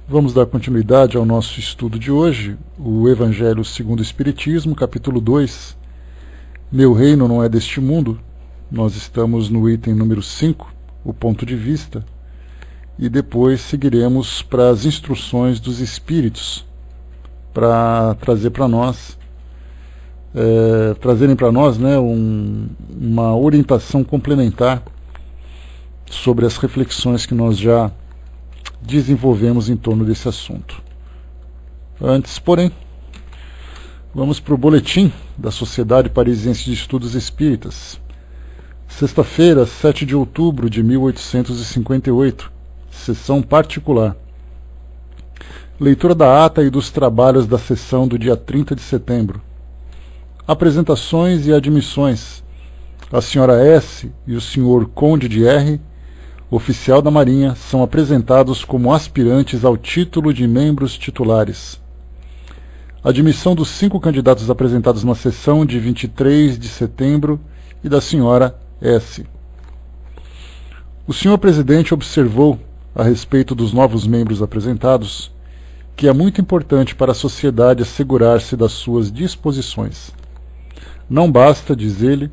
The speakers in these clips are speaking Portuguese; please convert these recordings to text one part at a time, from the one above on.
Vamos dar continuidade ao nosso estudo de hoje, o Evangelho segundo o Espiritismo, capítulo 2, Meu reino não é deste mundo. Nós estamos no item número 5, o ponto de vista, e depois seguiremos para as instruções dos Espíritos, para trazer para nós, trazerem para nós, né, uma orientação complementar sobre as reflexões que nós já desenvolvemos em torno desse assunto. Antes, porém, vamos para o boletim da Sociedade Parisiense de Estudos Espíritas. Sexta-feira, 7 de outubro de 1858, sessão particular. Leitura da ata e dos trabalhos da sessão do dia 30 de setembro. Apresentações e admissões. A senhora S. e o senhor Conde de R., oficial da Marinha, são apresentados como aspirantes ao título de membros titulares. Admissão dos 5 candidatos apresentados na sessão de 23 de setembro e da senhora S. O senhor presidente observou, a respeito dos novos membros apresentados, que é muito importante para a sociedade assegurar-se das suas disposições. Não basta, diz ele,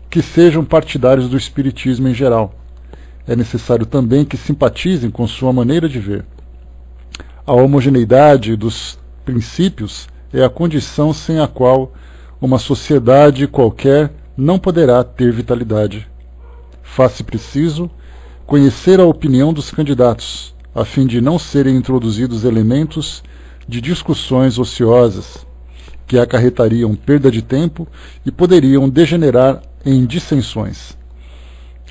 que sejam partidários do espiritismo em geral. É necessário também que simpatizem com sua maneira de ver. A homogeneidade dos princípios é a condição sem a qual uma sociedade qualquer não poderá ter vitalidade. Faz-se preciso conhecer a opinião dos candidatos, a fim de não serem introduzidos elementos de discussões ociosas, que acarretariam perda de tempo e poderiam degenerar em dissensões.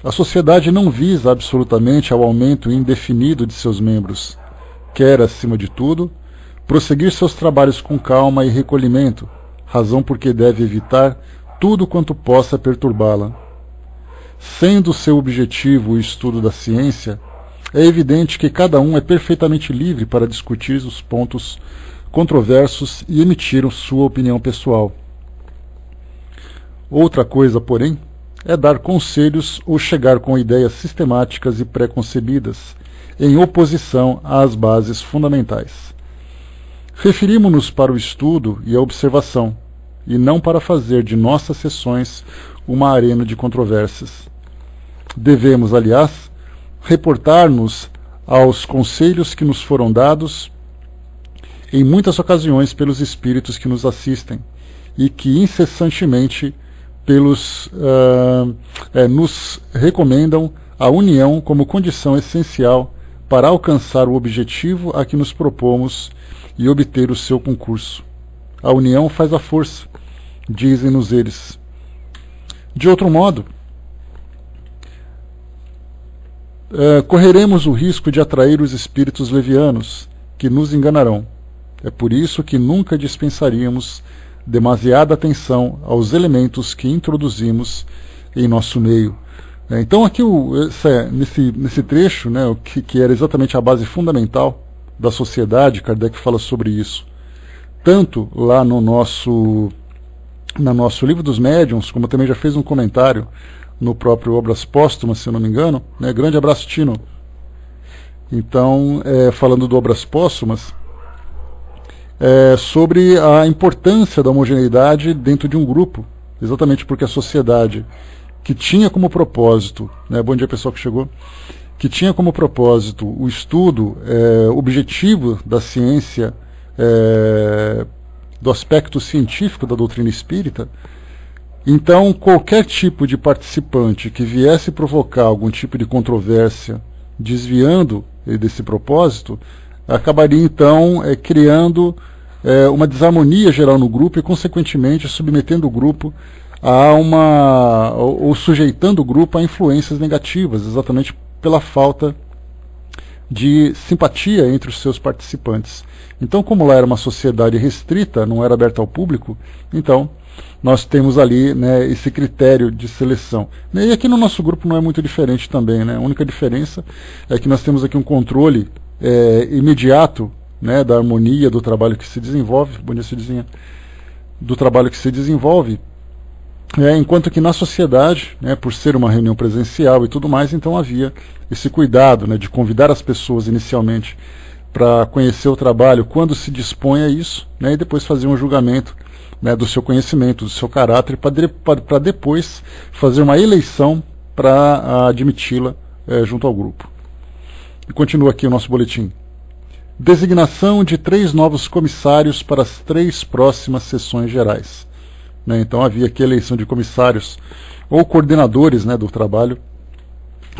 A sociedade não visa absolutamente ao aumento indefinido de seus membros. Quer, acima de tudo, prosseguir seus trabalhos com calma e recolhimento, razão por que deve evitar tudo quanto possa perturbá-la. Sendo seu objetivo o estudo da ciência, é evidente que cada um é perfeitamente livre para discutir os pontos controversos e emitir sua opinião pessoal. Outra coisa, porém, é dar conselhos ou chegar com ideias sistemáticas e preconcebidas, em oposição às bases fundamentais. Referimos-nos para o estudo e a observação, e não para fazer de nossas sessões uma arena de controvérsias. Devemos, aliás, reportar-nos aos conselhos que nos foram dados em muitas ocasiões pelos espíritos que nos assistem, e que incessantemente nos recomendam a união como condição essencial para alcançar o objetivo a que nos propomos e obter o seu concurso. A união faz a força, dizem-nos eles. De outro modo, correremos o risco de atrair os espíritos levianos, que nos enganarão. É por isso que nunca dispensaríamos demasiada atenção aos elementos que introduzimos em nosso meio. Então aqui, nesse trecho, né, que era exatamente a base fundamental da sociedade, Kardec fala sobre isso, tanto lá no nosso Livro dos Médiuns, como também já fez um comentário no próprio Obras Póstumas, se eu não me engano, né? Grande abraço, Tino. Então, falando do Obras Póstumas, sobre a importância da homogeneidade dentro de um grupo, exatamente porque a sociedade que tinha como propósito, né, bom dia pessoal que chegou, que tinha como propósito o estudo objetivo da ciência, do aspecto científico da doutrina espírita, então qualquer tipo de participante que viesse provocar algum tipo de controvérsia, desviando desse propósito, acabaria então criando uma desarmonia geral no grupo e, consequentemente, submetendo o grupo ou sujeitando o grupo a influências negativas, exatamente pela falta de simpatia entre os seus participantes. Então, como lá era uma sociedade restrita, não era aberta ao público, então nós temos ali, né, esse critério de seleção. E aqui no nosso grupo não é muito diferente também, né? A única diferença é que nós temos aqui um controle imediato, né, da harmonia do trabalho que se desenvolve, do trabalho que se desenvolve, enquanto que na sociedade, né, por ser uma reunião presencial e tudo mais, então havia esse cuidado, né, de convidar as pessoas inicialmente para conhecer o trabalho quando se dispõe a isso, né, e depois fazer um julgamento, né, do seu conhecimento, do seu caráter, para depois fazer uma eleição para admiti-la junto ao grupo. E continua aqui o nosso boletim. Designação de 3 novos comissários para as 3 próximas sessões gerais. Né, então havia aqui a eleição de comissários ou coordenadores, né, do trabalho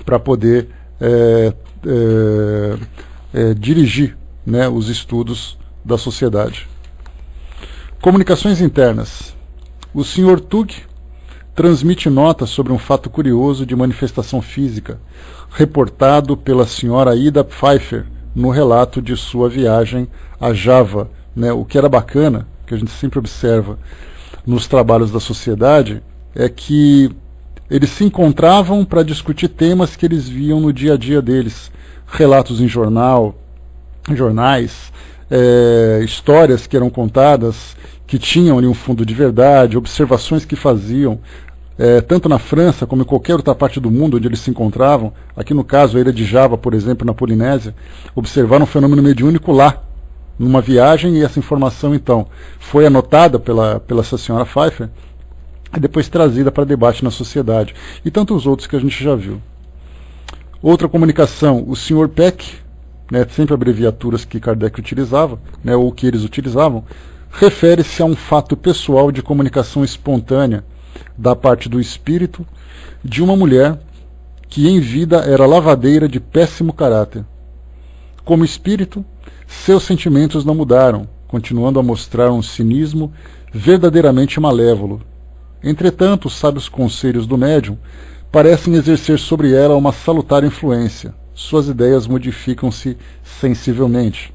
para poder dirigir, né, os estudos da sociedade. Comunicações internas. O Sr. Tug transmite nota sobre um fato curioso de manifestação física, reportado pela Sra. Ida Pfeiffer no relato de sua viagem a Java. Né? O que era bacana, que a gente sempre observa nos trabalhos da sociedade, é que eles se encontravam para discutir temas que eles viam no dia a dia deles. Relatos em jornais, histórias que eram contadas, que tinham ali um fundo de verdade, observações que faziam, tanto na França como em qualquer outra parte do mundo onde eles se encontravam. Aqui no caso, a ilha de Java, por exemplo, na Polinésia, observaram um fenômeno mediúnico lá, numa viagem, e essa informação, então, foi anotada pela senhora Pfeiffer e depois trazida para debate na sociedade, e tantos outros que a gente já viu. Outra comunicação, o Sr. Peck, né, sempre abreviaturas que Kardec utilizava, né, ou que eles utilizavam, refere-se a um fato pessoal de comunicação espontânea da parte do espírito de uma mulher que em vida era lavadeira de péssimo caráter. Como espírito, seus sentimentos não mudaram, continuando a mostrar um cinismo verdadeiramente malévolo. Entretanto, os sábios conselhos do médium parecem exercer sobre ela uma salutar influência. Suas ideias modificam-se sensivelmente.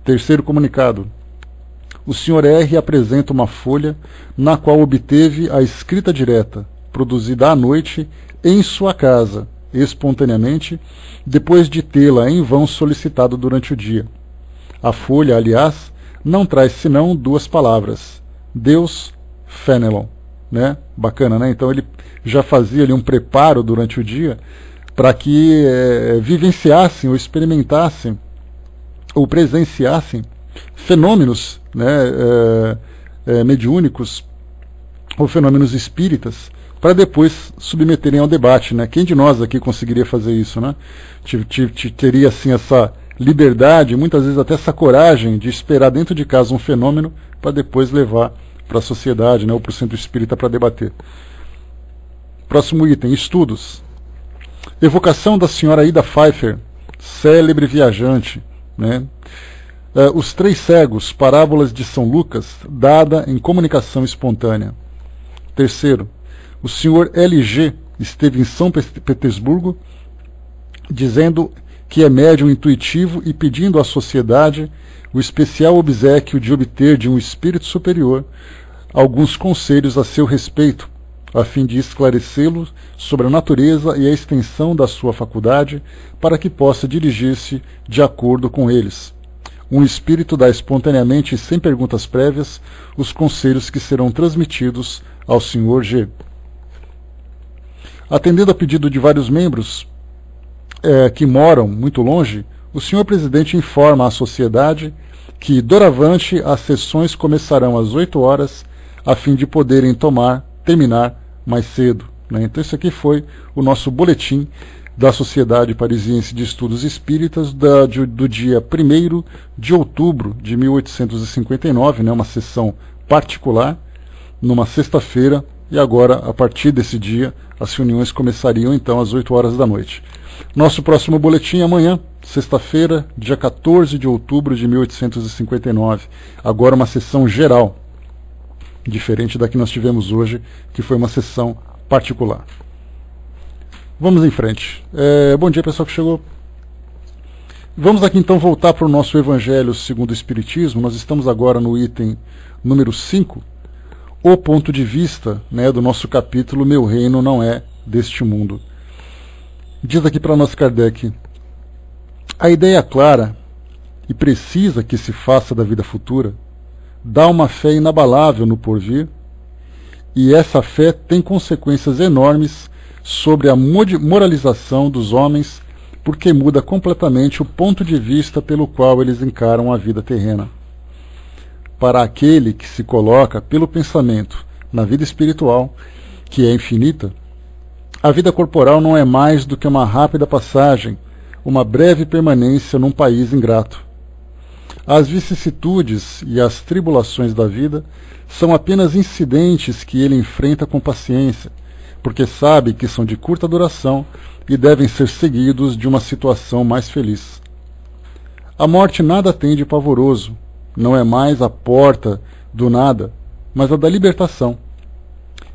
Terceiro comunicado. O Sr. R. apresenta uma folha na qual obteve a escrita direta, produzida à noite em sua casa, espontaneamente, depois de tê-la em vão solicitado durante o dia. A folha, aliás, não traz senão 2 palavras: Deus, Fenelon. Né? Bacana, né? Então ele já fazia ali um preparo durante o dia para que vivenciassem ou experimentassem ou presenciassem fenômenos, né, mediúnicos ou fenômenos espíritas, para depois submeterem ao debate. Né? Quem de nós aqui conseguiria fazer isso? Né? Teria assim essa liberdade, muitas vezes até essa coragem de esperar dentro de casa um fenômeno para depois levar para a sociedade, né, ou para o centro espírita para debater. Próximo item, estudos. Evocação da senhora Ida Pfeiffer, célebre viajante, né? Os 3 cegos, parábolas de São Lucas, dada em comunicação espontânea. Terceiro, o senhor LG esteve em São Petersburgo, dizendo que é médium intuitivo e pedindo à sociedade o especial obséquio de obter de um espírito superior alguns conselhos a seu respeito, a fim de esclarecê-lo sobre a natureza e a extensão da sua faculdade, para que possa dirigir-se de acordo com eles. Um espírito dá espontaneamente e sem perguntas prévias os conselhos que serão transmitidos ao Sr. G. Atendendo a pedido de vários membros que moram muito longe, o Sr. Presidente informa à sociedade que, doravante, as sessões começarão às 8 horas, a fim de poderem terminar mais cedo. Né? Então isso aqui foi o nosso boletim da Sociedade Parisiense de Estudos Espíritas do dia 1º de outubro de 1859, né? Uma sessão particular, numa sexta-feira, e agora, a partir desse dia, as reuniões começariam então às 8 horas da noite. Nosso próximo boletim é amanhã, sexta-feira, dia 14 de outubro de 1859. Agora uma sessão geral, diferente da que nós tivemos hoje, que foi uma sessão particular. Vamos em frente. Bom dia, pessoal que chegou. Vamos aqui então voltar para o nosso Evangelho segundo o Espiritismo. Nós estamos agora no item número 5, o ponto de vista, né, do nosso capítulo Meu Reino Não É Deste Mundo. Diz aqui para nós Kardec: a ideia clara e precisa que se faça da vida futura dá uma fé inabalável no porvir, e essa fé tem consequências enormes sobre a moralização dos homens porque muda completamente o ponto de vista pelo qual eles encaram a vida terrena. Para aquele que se coloca pelo pensamento na vida espiritual, que é infinita, a vida corporal não é mais do que uma rápida passagem, uma breve permanência num país ingrato. As vicissitudes e as tribulações da vida são apenas incidentes que ele enfrenta com paciência, porque sabe que são de curta duração e devem ser seguidos de uma situação mais feliz. A morte nada tem de pavoroso, não é mais a porta do nada, mas a da libertação,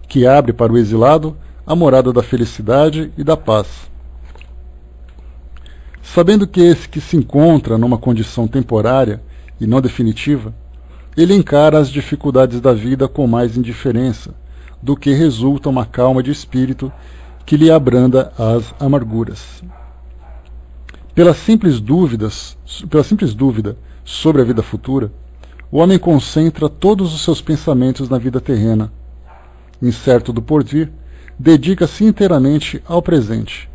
que abre para o exilado a morada da felicidade e da paz. Sabendo que esse que se encontra numa condição temporária e não definitiva, ele encara as dificuldades da vida com mais indiferença, do que resulta uma calma de espírito que lhe abranda as amarguras. Pela simples dúvida sobre a vida futura, o homem concentra todos os seus pensamentos na vida terrena. Incerto do porvir, dedica-se inteiramente ao presente.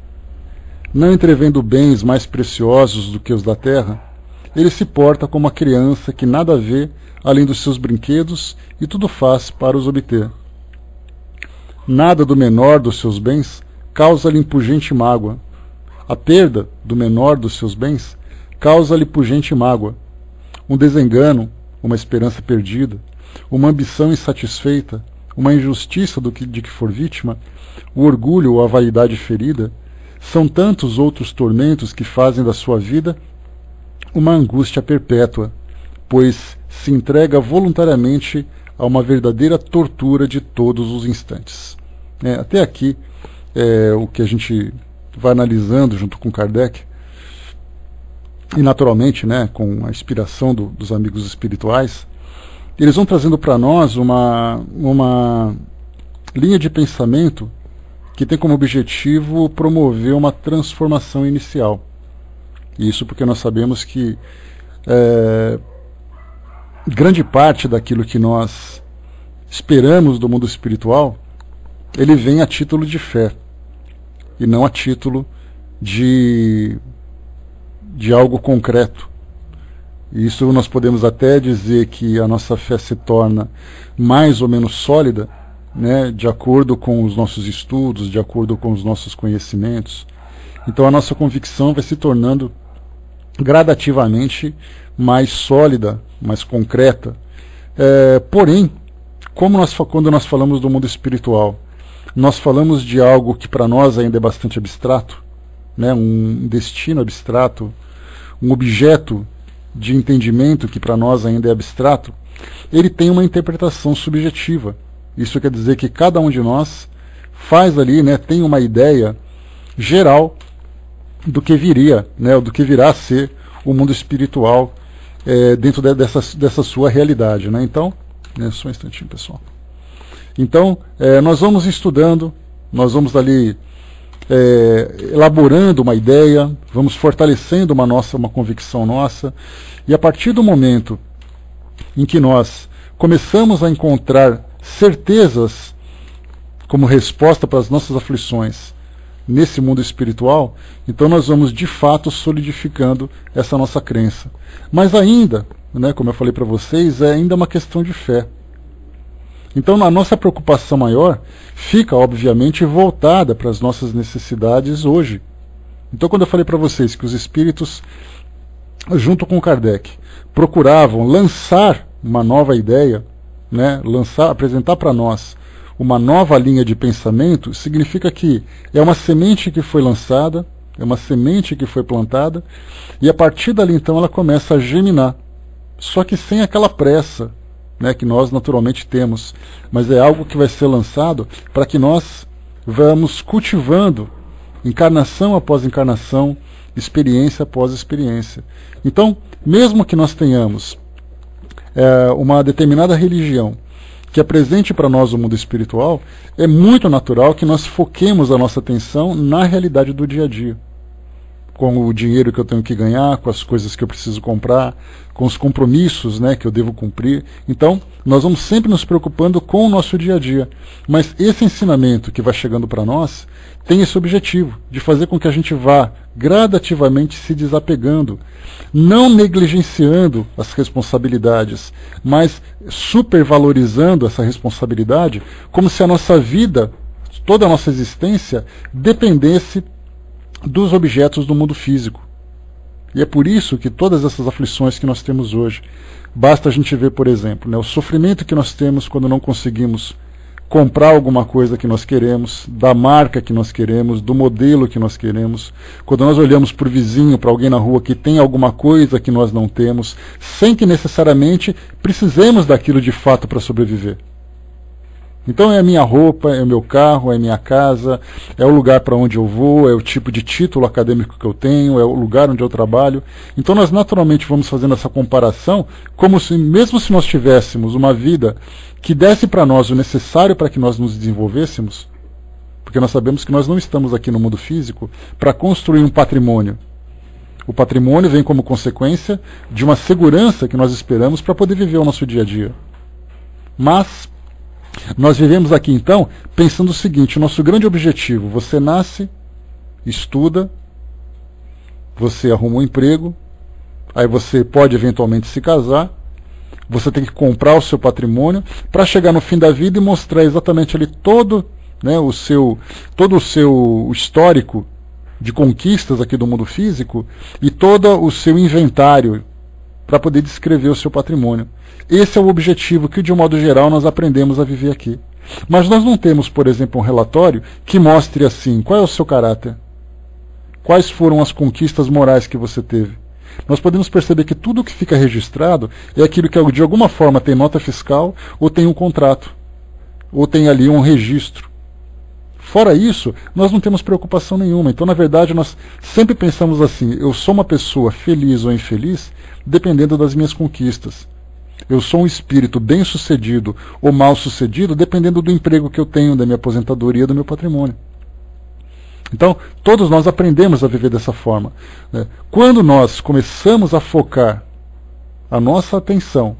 Não entrevendo bens mais preciosos do que os da terra, ele se porta como uma criança que nada vê além dos seus brinquedos e tudo faz para os obter. Nada do menor dos seus bens causa-lhe pungente mágoa. A perda do menor dos seus bens causa-lhe pungente mágoa. Um desengano, uma esperança perdida, uma ambição insatisfeita, uma injustiça de que for vítima, o orgulho ou a vaidade ferida, são tantos outros tormentos que fazem da sua vida uma angústia perpétua, pois se entrega voluntariamente a uma verdadeira tortura de todos os instantes. Até aqui o que a gente vai analisando junto com Kardec, e naturalmente com a inspiração dos amigos espirituais, eles vão trazendo para nós uma linha de pensamento que tem como objetivo promover uma transformação inicial. Isso porque nós sabemos que grande parte daquilo que nós esperamos do mundo espiritual, ele vem a título de fé, e não a título de algo concreto. Isso nós podemos até dizer que a nossa fé se torna mais ou menos sólida, de acordo com os nossos estudos, de acordo com os nossos conhecimentos. Então a nossa convicção vai se tornando gradativamente mais sólida, mais concreta. Porém, quando nós falamos do mundo espiritual, nós falamos de algo que para nós ainda é bastante abstrato, um destino abstrato, um objeto de entendimento que para nós ainda é abstrato, ele tem uma interpretação subjetiva. Isso quer dizer que cada um de nós faz ali, tem uma ideia geral do que viria, do que virá a ser o mundo espiritual dentro dessa sua realidade. Então, só um instantinho, pessoal. Então, nós vamos estudando, nós vamos ali elaborando uma ideia, vamos fortalecendo uma convicção nossa, e a partir do momento em que nós começamos a encontrar certezas como resposta para as nossas aflições nesse mundo espiritual, então nós vamos de fato solidificando essa nossa crença. Mas ainda, como eu falei para vocês, é ainda uma questão de fé. Então a nossa preocupação maior fica, obviamente, voltada para as nossas necessidades hoje. Então quando eu falei para vocês que os espíritos, junto com Kardec, procuravam lançar uma nova ideia, apresentar para nós uma nova linha de pensamento, significa que é uma semente que foi lançada, é uma semente que foi plantada, e a partir dali então ela começa a germinar, só que sem aquela pressa que nós naturalmente temos, mas é algo que vai ser lançado para que nós vamos cultivando encarnação após encarnação, experiência após experiência. Então, mesmo que nós tenhamos uma determinada religião que apresente para nós o mundo espiritual, é muito natural que nós foquemos a nossa atenção na realidade do dia a dia. com o dinheiro que eu tenho que ganhar, com as coisas que eu preciso comprar, com os compromissos, né, que eu devo cumprir. Então, nós vamos sempre nos preocupando com o nosso dia a dia. Mas esse ensinamento que vai chegando para nós tem esse objetivo, de fazer com que a gente vá gradativamente se desapegando, não negligenciando as responsabilidades, mas supervalorizando essa responsabilidade, como se a nossa vida, toda a nossa existência, dependesse dos objetos do mundo físico. E é por isso que todas essas aflições que nós temos hoje, basta a gente ver, por exemplo, né, o sofrimento que nós temos quando não conseguimos comprar alguma coisa que nós queremos, da marca que nós queremos, do modelo que nós queremos, quando nós olhamos para o vizinho, para alguém na rua que tem alguma coisa que nós não temos, sem que necessariamente precisemos daquilo de fato para sobreviver. Então é a minha roupa, é o meu carro, é a minha casa, é o lugar para onde eu vou, é o tipo de título acadêmico que eu tenho, é o lugar onde eu trabalho. Então nós naturalmente vamos fazendo essa comparação, como se, mesmo se nós tivéssemos uma vida que desse para nós o necessário para que nós nos desenvolvêssemos, porque nós sabemos que nós não estamos aqui no mundo físico para construir um patrimônio. O patrimônio vem como consequência de uma segurança que nós esperamos para poder viver o nosso dia a dia. Mas nós vivemos aqui então pensando o seguinte: o nosso grande objetivo, você nasce, estuda, você arruma um emprego, aí você pode eventualmente se casar, você tem que comprar o seu patrimônio para chegar no fim da vida e mostrar exatamente ali todo, né, o seu histórico de conquistas aqui do mundo físico e todo o seu inventário para poder descrever o seu patrimônio. Esse é o objetivo que, de um modo geral, nós aprendemos a viver aqui. Mas nós não temos, por exemplo, um relatório que mostre assim, qual é o seu caráter? Quais foram as conquistas morais que você teve? Nós podemos perceber que tudo que fica registrado é aquilo que, de alguma forma, tem nota fiscal, ou tem um contrato, ou tem ali um registro. Fora isso, nós não temos preocupação nenhuma. Então, na verdade, nós sempre pensamos assim: eu sou uma pessoa feliz ou infeliz dependendo das minhas conquistas. Eu sou um espírito bem-sucedido ou mal-sucedido dependendo do emprego que eu tenho, da minha aposentadoria, do meu patrimônio. Então, todos nós aprendemos a viver dessa forma. Quando nós começamos a focar a nossa atenção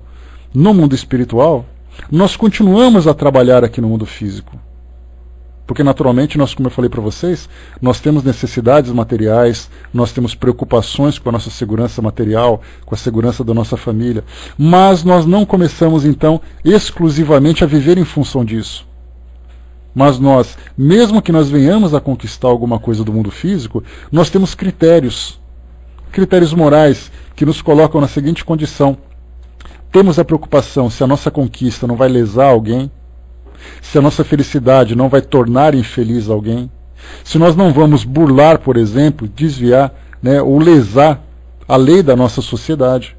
no mundo espiritual, nós continuamos a trabalhar aqui no mundo físico. Porque, naturalmente, nós, como eu falei para vocês, nós temos necessidades materiais, nós temos preocupações com a nossa segurança material, com a segurança da nossa família. Mas nós não começamos, então, exclusivamente a viver em função disso. Mas nós, mesmo que nós venhamos a conquistar alguma coisa do mundo físico, nós temos critérios morais, que nos colocam na seguinte condição: temos a preocupação se a nossa conquista não vai lesar alguém, se a nossa felicidade não vai tornar infeliz alguém, se nós não vamos burlar, por exemplo, desviar, né, ou lesar a lei da nossa sociedade.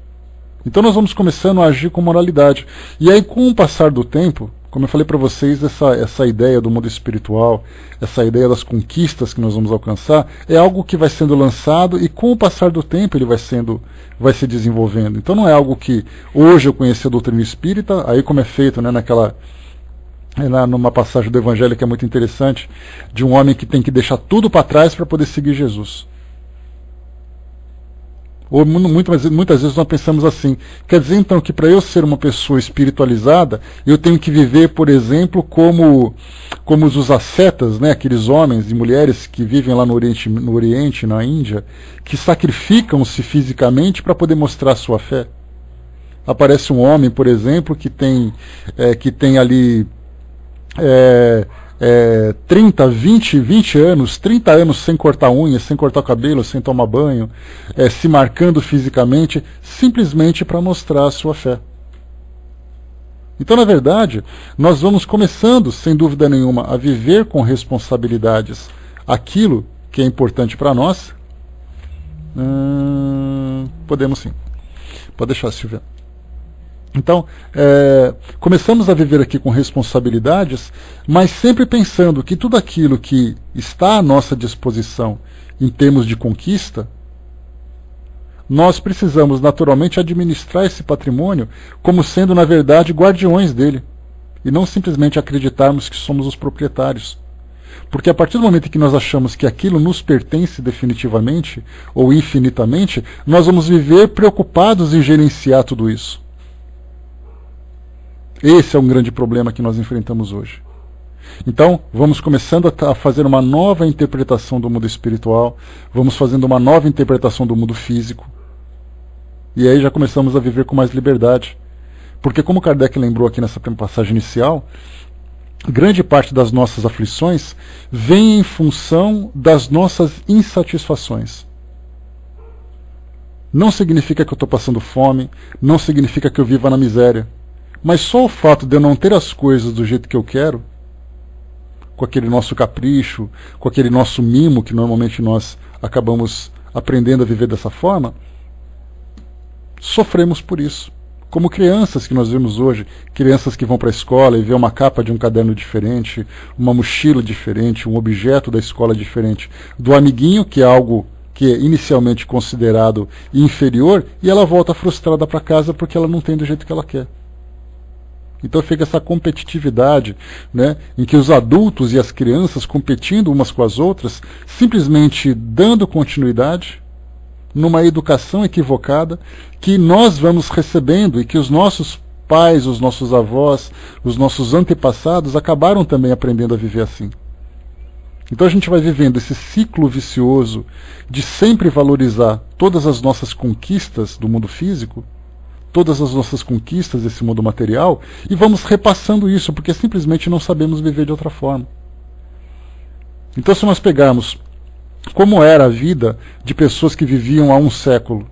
Então nós vamos começando a agir com moralidade. E aí, com o passar do tempo, como eu falei para vocês, essa ideia do mundo espiritual, essa ideia das conquistas que nós vamos alcançar, é algo que vai sendo lançado e, com o passar do tempo, ele vai se desenvolvendo. Então não é algo que hoje eu conheci a doutrina espírita, aí como é feito, né, numa passagem do Evangelho que é muito interessante, de um homem que tem que deixar tudo para trás para poder seguir Jesus. Ou muitas vezes nós pensamos assim: quer dizer então que para eu ser uma pessoa espiritualizada, eu tenho que viver, por exemplo, como os ascetas, né, aqueles homens e mulheres que vivem lá no Oriente, na Índia, que sacrificam-se fisicamente para poder mostrar a sua fé. Aparece um homem, por exemplo, que tem ali 30, 20 anos, 30 anos sem cortar unhas, sem cortar cabelo, sem tomar banho, se marcando fisicamente, simplesmente para mostrar a sua fé. Então, na verdade, nós vamos começando, sem dúvida nenhuma, a viver com responsabilidades aquilo que é importante para nós. Podemos sim. Pode deixar, Silvia. Então, começamos a viver aqui com responsabilidades, mas sempre pensando que tudo aquilo que está à nossa disposição em termos de conquista, nós precisamos naturalmente administrar esse patrimônio como sendo, na verdade, guardiões dele, e não simplesmente acreditarmos que somos os proprietários. Porque a partir do momento em que nós achamos que aquilo nos pertence definitivamente ou infinitamente, nós vamos viver preocupados em gerenciar tudo isso. Esse é um grande problema que nós enfrentamos hoje. Então, vamos começando a fazer uma nova interpretação do mundo espiritual, vamos fazendo uma nova interpretação do mundo físico, e aí já começamos a viver com mais liberdade. Porque, como Kardec lembrou aqui nessa passagem inicial, grande parte das nossas aflições vem em função das nossas insatisfações. Não significa que eu estou passando fome, não significa que eu viva na miséria, mas só o fato de eu não ter as coisas do jeito que eu quero, com aquele nosso capricho, com aquele nosso mimo, que normalmente nós acabamos aprendendo a viver dessa forma, sofremos por isso. Como crianças que nós vemos hoje, crianças que vão para a escola e vê uma capa de um caderno diferente, uma mochila diferente, um objeto da escola diferente, do amiguinho, que é algo que é inicialmente considerado inferior, e ela volta frustrada para casa porque ela não tem do jeito que ela quer. Então fica essa competitividade, né, em que os adultos e as crianças competindo umas com as outras, simplesmente dando continuidade numa educação equivocada que nós vamos recebendo e que os nossos pais, os nossos avós, os nossos antepassados acabaram também aprendendo a viver assim. Então a gente vai vivendo esse ciclo vicioso de sempre valorizar todas as nossas conquistas do mundo físico, todas as nossas conquistas desse mundo material, e vamos repassando isso, porque simplesmente não sabemos viver de outra forma. Então, se nós pegarmos como era a vida de pessoas que viviam há 1 século,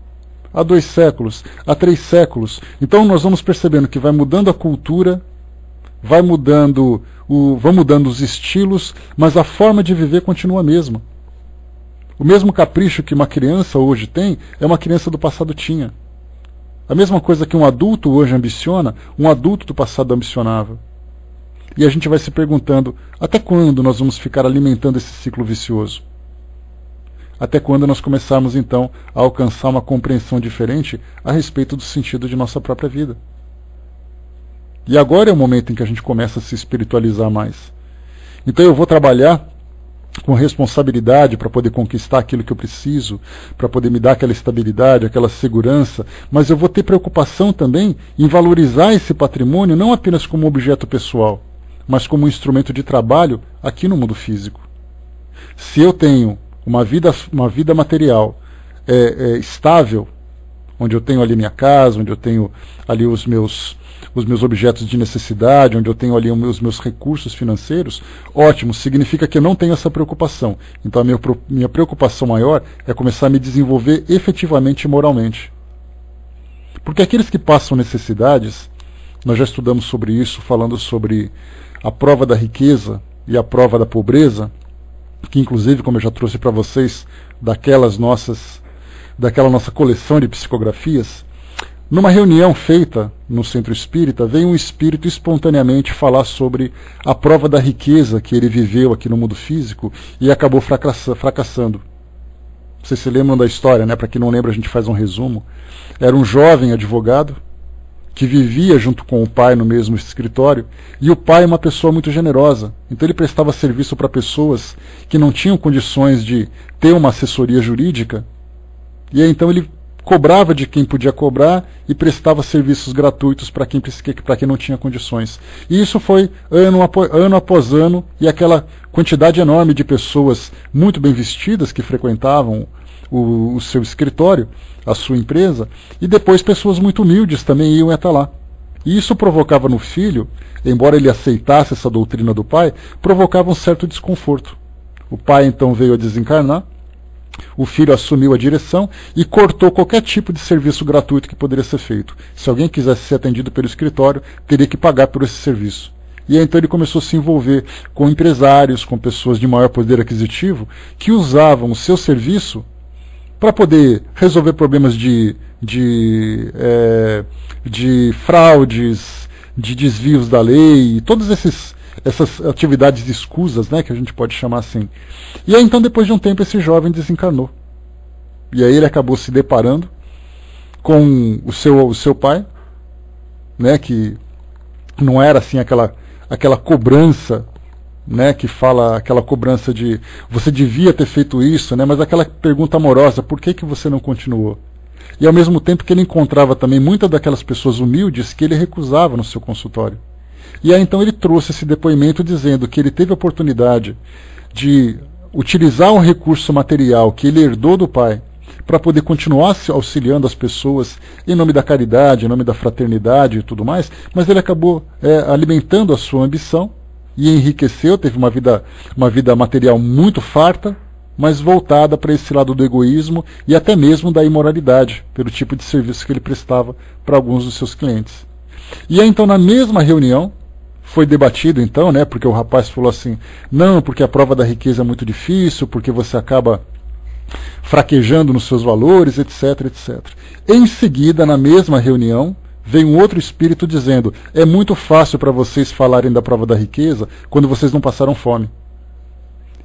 há 2 séculos, há 3 séculos, então nós vamos percebendo que vai mudando a cultura, vão mudando os estilos, mas a forma de viver continua a mesma. O mesmo capricho que uma criança hoje tem, é uma criança do passado tinha. A mesma coisa que um adulto hoje ambiciona, um adulto do passado ambicionava. E a gente vai se perguntando, até quando nós vamos ficar alimentando esse ciclo vicioso? Até quando nós começarmos, então, a alcançar uma compreensão diferente a respeito do sentido de nossa própria vida? E agora é o momento em que a gente começa a se espiritualizar mais. Então eu vou trabalhar com responsabilidade para poder conquistar aquilo que eu preciso, para poder me dar aquela estabilidade, aquela segurança, mas eu vou ter preocupação também em valorizar esse patrimônio não apenas como objeto pessoal, mas como um instrumento de trabalho aqui no mundo físico. Se eu tenho uma vida material estável, onde eu tenho ali minha casa, onde eu tenho ali os meus objetos de necessidade, onde eu tenho ali os meus recursos financeiros, ótimo, significa que eu não tenho essa preocupação. Então a minha preocupação maior é começar a me desenvolver efetivamente e moralmente. Porque aqueles que passam necessidades, nós já estudamos sobre isso, falando sobre a prova da riqueza e a prova da pobreza, que inclusive, como eu já trouxe para vocês, daquela nossa coleção de psicografias, numa reunião feita no centro espírita, veio um espírito espontaneamente falar sobre a prova da riqueza que ele viveu aqui no mundo físico e acabou fracassando. Vocês se lembram da história, né? Para quem não lembra, a gente faz um resumo. Era um jovem advogado que vivia junto com o pai no mesmo escritório, e o pai é uma pessoa muito generosa. Então ele prestava serviço para pessoas que não tinham condições de ter uma assessoria jurídica, e aí então ele cobrava de quem podia cobrar e prestava serviços gratuitos para quem não tinha condições. E isso foi ano após ano, e aquela quantidade enorme de pessoas muito bem vestidas que frequentavam o seu escritório, a sua empresa, e depois pessoas muito humildes também iam até lá. E isso provocava no filho, embora ele aceitasse essa doutrina do pai, provocava um certo desconforto. O pai então veio a desencarnar, o filho assumiu a direção e cortou qualquer tipo de serviço gratuito que poderia ser feito. Se alguém quisesse ser atendido pelo escritório, teria que pagar por esse serviço. E aí, então ele começou a se envolver com empresários, com pessoas de maior poder aquisitivo, que usavam o seu serviço para poder resolver problemas de fraudes, de desvios da lei, todas essas atividades escusas, né, que a gente pode chamar assim. E aí então, depois de um tempo, esse jovem desencarnou. E aí ele acabou se deparando com o seu pai, né, que não era assim aquela cobrança né, que fala aquela cobrança de você devia ter feito isso, né, mas aquela pergunta amorosa, por que você não continuou? E ao mesmo tempo que ele encontrava também muitas daquelas pessoas humildes que ele recusava no seu consultório. E aí então ele trouxe esse depoimento dizendo que ele teve a oportunidade de utilizar um recurso material que ele herdou do pai para poder continuar auxiliando as pessoas em nome da caridade, em nome da fraternidade e tudo mais, mas ele acabou alimentando a sua ambição e enriqueceu, teve uma vida material muito farta, mas voltada para esse lado do egoísmo e até mesmo da imoralidade, pelo tipo de serviço que ele prestava para alguns dos seus clientes. E aí então na mesma reunião, foi debatido então, né, porque o rapaz falou assim, não, porque a prova da riqueza é muito difícil, porque você acaba fraquejando nos seus valores, etc, etc. Em seguida, na mesma reunião, veio um outro espírito dizendo, é muito fácil para vocês falarem da prova da riqueza quando vocês não passaram fome.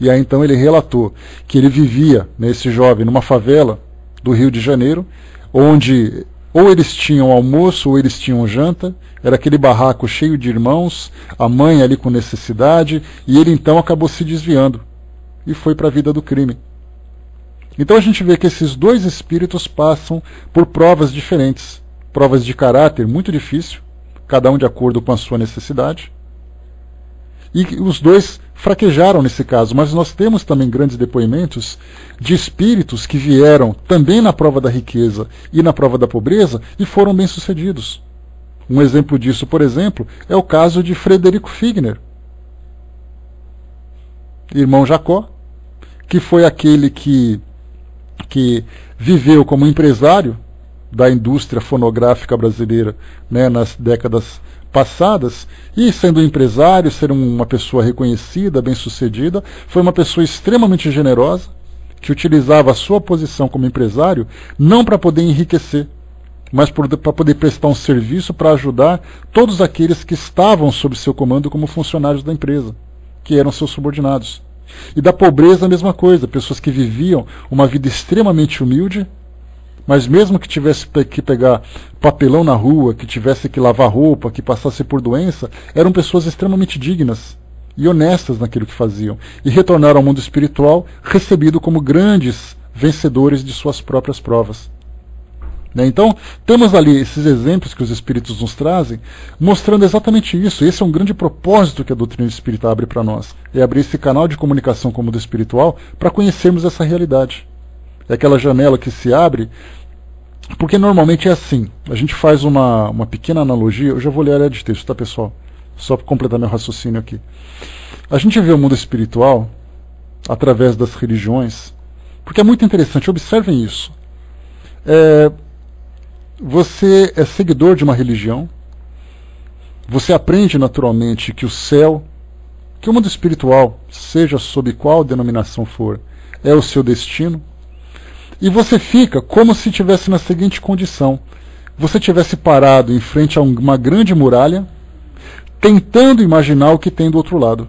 E aí então ele relatou que ele vivia, né, esse jovem, numa favela do Rio de Janeiro, onde ou eles tinham almoço ou eles tinham janta, era aquele barraco cheio de irmãos, a mãe ali com necessidade, e ele então acabou se desviando e foi para a vida do crime. Então a gente vê que esses dois espíritos passam por provas diferentes, provas de caráter muito difícil, cada um de acordo com a sua necessidade, e os dois fraquejaram nesse caso, mas nós temos também grandes depoimentos de espíritos que vieram também na prova da riqueza e na prova da pobreza e foram bem-sucedidos. Um exemplo disso, por exemplo, é o caso de Frederico Figner, irmão Jacó, que foi aquele que viveu como empresário da indústria fonográfica brasileira, né, nas décadas passadas, e sendo empresário, ser uma pessoa reconhecida, bem-sucedida, foi uma pessoa extremamente generosa, que utilizava a sua posição como empresário não para poder enriquecer, mas para poder prestar um serviço para ajudar todos aqueles que estavam sob seu comando como funcionários da empresa, que eram seus subordinados. E da pobreza a mesma coisa, pessoas que viviam uma vida extremamente humilde, mas mesmo que tivesse que pegar papelão na rua, que tivesse que lavar roupa, que passasse por doença, eram pessoas extremamente dignas e honestas naquilo que faziam, e retornaram ao mundo espiritual recebido como grandes vencedores de suas próprias provas. Então, temos ali esses exemplos que os espíritos nos trazem, mostrando exatamente isso. Esse é um grande propósito que a doutrina espírita abre para nós, é abrir esse canal de comunicação com o mundo espiritual para conhecermos essa realidade. É aquela janela que se abre, porque normalmente é assim, a gente faz uma pequena analogia, eu já vou ler a área de texto, tá, pessoal? Só para completar meu raciocínio aqui. A gente vê o mundo espiritual através das religiões, porque é muito interessante, observem isso. Você é seguidor de uma religião, você aprende naturalmente que o céu, que o mundo espiritual, seja sob qual denominação for, é o seu destino, e você fica como se estivesse na seguinte condição: você tivesse parado em frente a uma grande muralha, tentando imaginar o que tem do outro lado.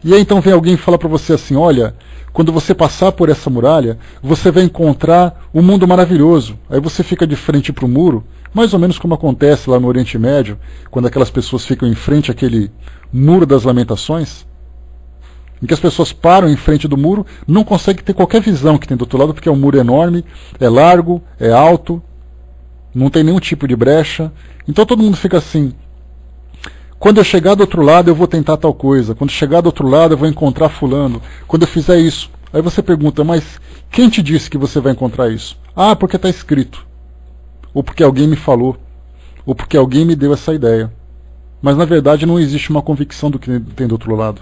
E aí então vem alguém e fala para você assim, olha, quando você passar por essa muralha, você vai encontrar um mundo maravilhoso. Aí você fica de frente para o muro, mais ou menos como acontece lá no Oriente Médio, quando aquelas pessoas ficam em frente àquele muro das lamentações, em que as pessoas param em frente do muro, não conseguem ter qualquer visão que tem do outro lado, porque é um muro enorme, é largo, é alto, não tem nenhum tipo de brecha. Então todo mundo fica assim, quando eu chegar do outro lado eu vou tentar tal coisa, quando chegar do outro lado eu vou encontrar fulano, quando eu fizer isso. Aí você pergunta, mas quem te disse que você vai encontrar isso? Ah, porque está escrito, ou porque alguém me falou, ou porque alguém me deu essa ideia. Mas na verdade não existe uma convicção do que tem do outro lado.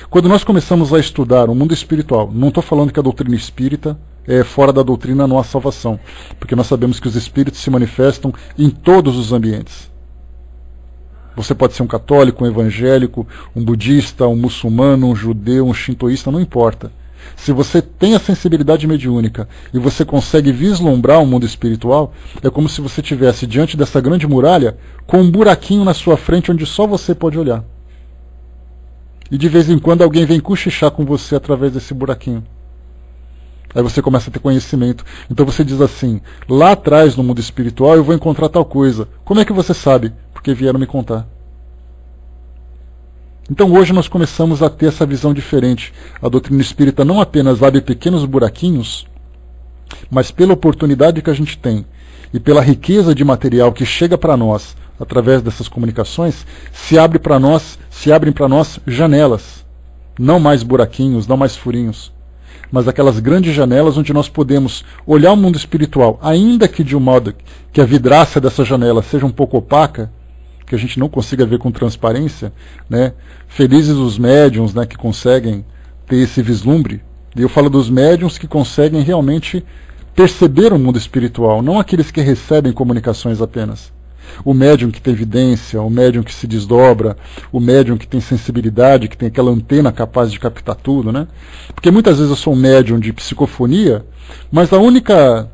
Quando nós começamos a estudar o mundo espiritual, não estou falando que a doutrina espírita é fora da doutrina, não há salvação, porque nós sabemos que os espíritos se manifestam em todos os ambientes. Você pode ser um católico, um evangélico, um budista, um muçulmano, um judeu, um shintoísta, não importa. Se você tem a sensibilidade mediúnica e você consegue vislumbrar o mundo espiritual, é como se você estivesse diante dessa grande muralha com um buraquinho na sua frente onde só você pode olhar. E de vez em quando alguém vem cochichar com você através desse buraquinho. Aí você começa a ter conhecimento. Então você diz assim, lá atrás no mundo espiritual eu vou encontrar tal coisa. Como é que você sabe? Porque vieram me contar. Então hoje nós começamos a ter essa visão diferente. A doutrina espírita não apenas abre pequenos buraquinhos, mas pela oportunidade que a gente tem e pela riqueza de material que chega para nós através dessas comunicações, se abrem para nós janelas, não mais buraquinhos, não mais furinhos, mas aquelas grandes janelas onde nós podemos olhar o mundo espiritual, ainda que de um modo que a vidraça dessa janela seja um pouco opaca, que a gente não consiga ver com transparência, né? Felizes os médiuns, né, que conseguem ter esse vislumbre. E eu falo dos médiuns que conseguem realmente perceber o mundo espiritual, não aqueles que recebem comunicações apenas. O médium que tem evidência, o médium que se desdobra, o médium que tem sensibilidade, que tem aquela antena capaz de captar tudo, né? Porque muitas vezes eu sou um médium de psicofonia, mas a única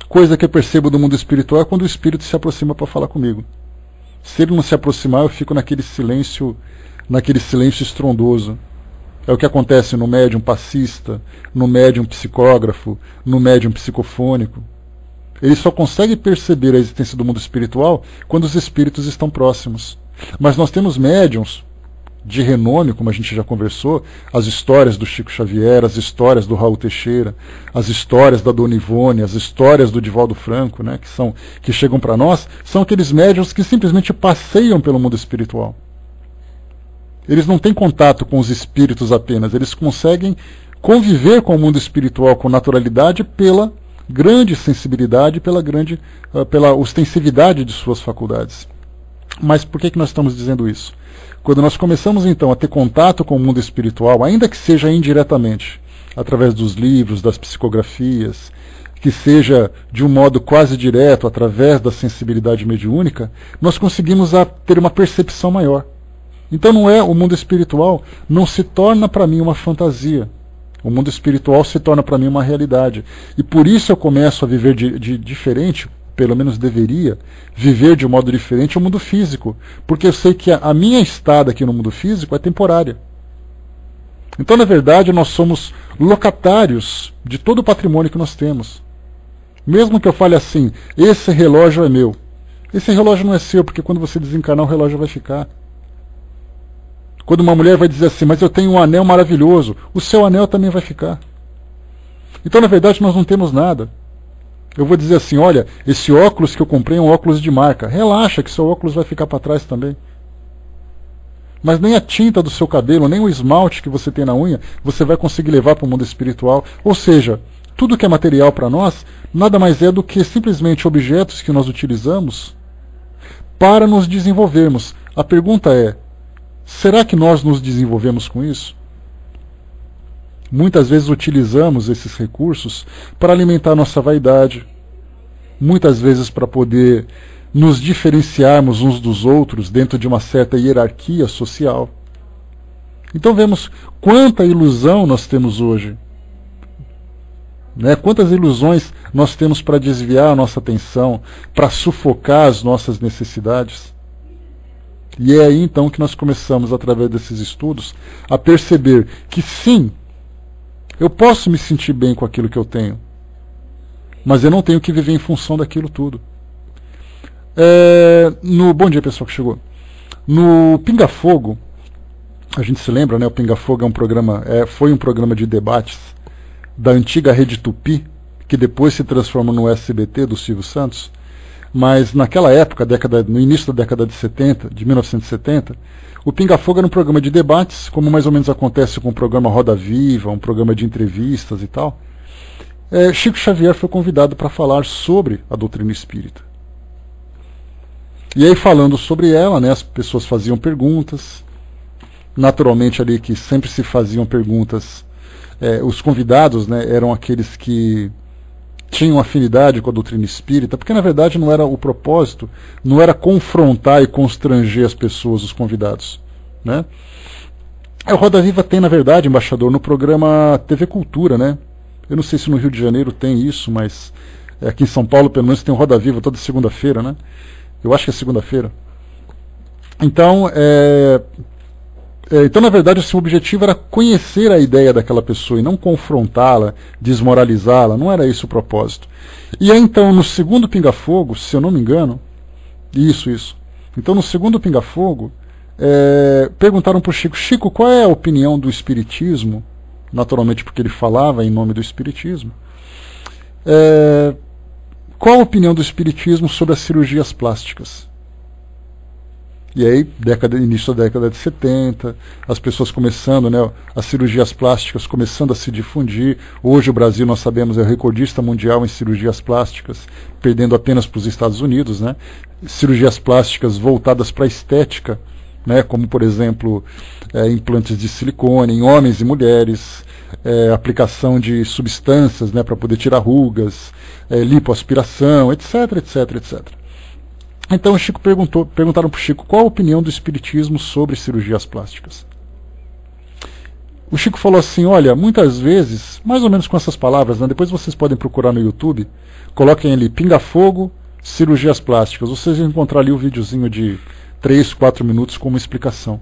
coisa que eu percebo do mundo espiritual é quando o espírito se aproxima para falar comigo. Se ele não se aproximar, eu fico naquele silêncio estrondoso. É o que acontece no médium passista, no médium psicógrafo, no médium psicofônico. Ele só consegue perceber a existência do mundo espiritual quando os espíritos estão próximos. Mas nós temos médiums de renome, como a gente já conversou, as histórias do Chico Xavier, as histórias do Raul Teixeira, as histórias da Dona Ivone, as histórias do Divaldo Franco, né, que chegam para nós, são aqueles médiums que simplesmente passeiam pelo mundo espiritual. Eles não têm contato com os espíritos apenas, eles conseguem conviver com o mundo espiritual com naturalidade pela grande sensibilidade, pela ostensividade de suas faculdades. Mas por que nós estamos dizendo isso? Quando nós começamos então a ter contato com o mundo espiritual, ainda que seja indiretamente, através dos livros, das psicografias, que seja de um modo quase direto, através da sensibilidade mediúnica, nós conseguimos ter uma percepção maior. Então o mundo espiritual não se torna para mim uma fantasia. O mundo espiritual se torna para mim uma realidade. E por isso eu começo a viver de diferente, pelo menos deveria, viver de um modo diferente o mundo físico. Porque eu sei que a minha estada aqui no mundo físico é temporária. Então, na verdade, nós somos locatários de todo o patrimônio que nós temos. Mesmo que eu fale assim, esse relógio é meu. Esse relógio não é seu, porque quando você desencarnar o relógio vai ficar. Quando uma mulher vai dizer assim, mas eu tenho um anel maravilhoso, o seu anel também vai ficar. Então, na verdade, nós não temos nada. Eu vou dizer assim, olha, esse óculos que eu comprei é um óculos de marca. Relaxa que seu óculos vai ficar para trás também. Mas nem a tinta do seu cabelo, nem o esmalte que você tem na unha, você vai conseguir levar para o mundo espiritual. Ou seja, tudo que é material para nós, nada mais é do que simplesmente objetos que nós utilizamos para nos desenvolvermos. A pergunta é, será que nós nos desenvolvemos com isso? Muitas vezes utilizamos esses recursos para alimentar nossa vaidade, muitas vezes para poder nos diferenciarmos uns dos outros dentro de uma certa hierarquia social. Então vemos quanta ilusão nós temos hoje. Né? Quantas ilusões nós temos para desviar a nossa atenção, para sufocar as nossas necessidades. E é aí então que nós começamos, através desses estudos, a perceber que sim, eu posso me sentir bem com aquilo que eu tenho, mas eu não tenho que viver em função daquilo tudo. Bom dia, pessoal que chegou. No Pinga Fogo, a gente se lembra, né? O Pinga Fogo foi um programa de debates da antiga Rede Tupi, que depois se transformou no SBT do Silvio Santos. Mas naquela época, no início da década de 1970, o Pinga Fogo era um programa de debates, como mais ou menos acontece com o programa Roda Viva, um programa de entrevistas e tal. Chico Xavier foi convidado para falar sobre a doutrina espírita. E aí, falando sobre ela, né, as pessoas faziam perguntas. Naturalmente, ali que sempre se faziam perguntas, os convidados, né, eram aqueles que tinham afinidade com a doutrina espírita, porque na verdade não era o propósito, não era confrontar e constranger as pessoas, os convidados, né? A Roda Viva tem, na verdade, embaixador, no programa TV Cultura, né? Eu não sei se no Rio de Janeiro tem isso, mas aqui em São Paulo, pelo menos, tem o Roda Viva toda segunda-feira, né? Eu acho que é segunda-feira. Então, na verdade, assim, o objetivo era conhecer a ideia daquela pessoa e não confrontá-la, desmoralizá-la. Não era esse o propósito. E aí, então, no segundo Pinga Fogo, se eu não me engano, isso. Então, no segundo Pinga Fogo, perguntaram para o Chico: Chico, qual é a opinião do Espiritismo? Naturalmente porque ele falava em nome do Espiritismo. Qual a opinião do Espiritismo sobre as cirurgias plásticas? E aí, início da década de 70, as pessoas começando, né, as cirurgias plásticas começando a se difundir. Hoje o Brasil, nós sabemos, é o recordista mundial em cirurgias plásticas, perdendo apenas para os Estados Unidos, né? Cirurgias plásticas voltadas para a estética, né, como, por exemplo, implantes de silicone em homens e mulheres, aplicação de substâncias, né, para poder tirar rugas, lipoaspiração, etc, etc, etc. Então o Chico perguntaram para o Chico qual a opinião do Espiritismo sobre cirurgias plásticas. O Chico falou assim: olha, muitas vezes, mais ou menos com essas palavras, né, depois vocês podem procurar no YouTube, coloquem ali Pinga Fogo, cirurgias plásticas, vocês vão encontrar ali o videozinho de 3, 4 minutos com uma explicação.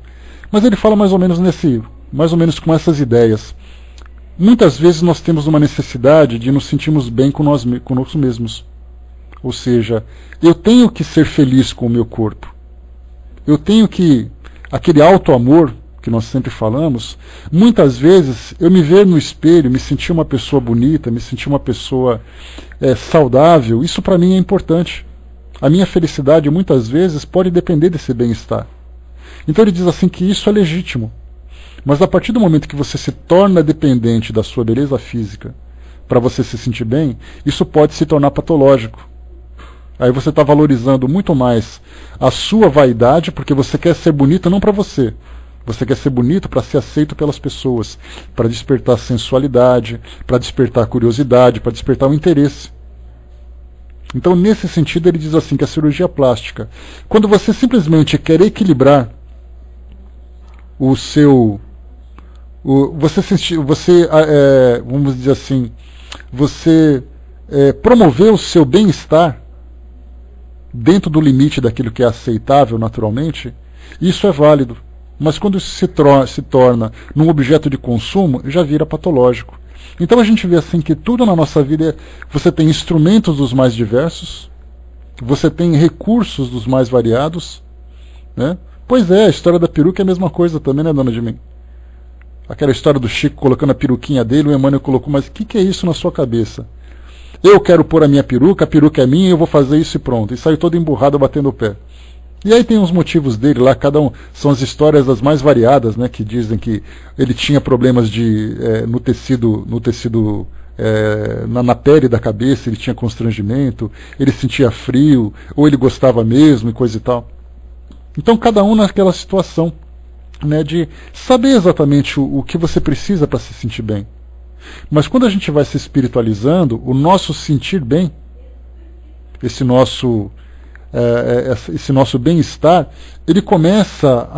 Mas ele fala mais ou menos com essas ideias. Muitas vezes nós temos uma necessidade de nos sentirmos bem conosco mesmos. Ou seja, eu tenho que ser feliz com o meu corpo. Eu tenho que, aquele auto-amor que nós sempre falamos, muitas vezes eu me ver no espelho, me sentir uma pessoa bonita, me sentir uma pessoa saudável, isso para mim é importante. A minha felicidade muitas vezes pode depender desse bem-estar. Então ele diz assim que isso é legítimo. Mas a partir do momento que você se torna dependente da sua beleza física para você se sentir bem, isso pode se tornar patológico. Aí você está valorizando muito mais a sua vaidade, porque você quer ser bonita não para você. Você quer ser bonito para ser aceito pelas pessoas, para despertar sensualidade, para despertar curiosidade, para despertar o interesse. Então, nesse sentido, ele diz assim que a cirurgia plástica, quando você simplesmente quer equilibrar o seu... vamos dizer assim, você promover o seu bem-estar dentro do limite daquilo que é aceitável naturalmente, isso é válido. Mas quando isso se torna num objeto de consumo, já vira patológico. Então a gente vê assim que tudo na nossa vida, você tem instrumentos dos mais diversos, você tem recursos dos mais variados, né? Pois é, a história da peruca é a mesma coisa também, né, dona de mim? Aquela história do Chico colocando a peruquinha dele, o Emmanuel colocou, mas o que é isso na sua cabeça? Eu quero pôr a minha peruca é minha, eu vou fazer isso e pronto. E saiu todo emburrado batendo o pé. E aí tem os motivos dele lá, cada um, são as histórias das mais variadas, né, que dizem que ele tinha problemas no tecido, na pele da cabeça, ele tinha constrangimento, ele sentia frio, ou ele gostava mesmo e coisa e tal. Então cada um naquela situação, né, de saber exatamente o que você precisa para se sentir bem. Mas quando a gente vai se espiritualizando, o nosso sentir bem, esse nosso bem-estar, ele começa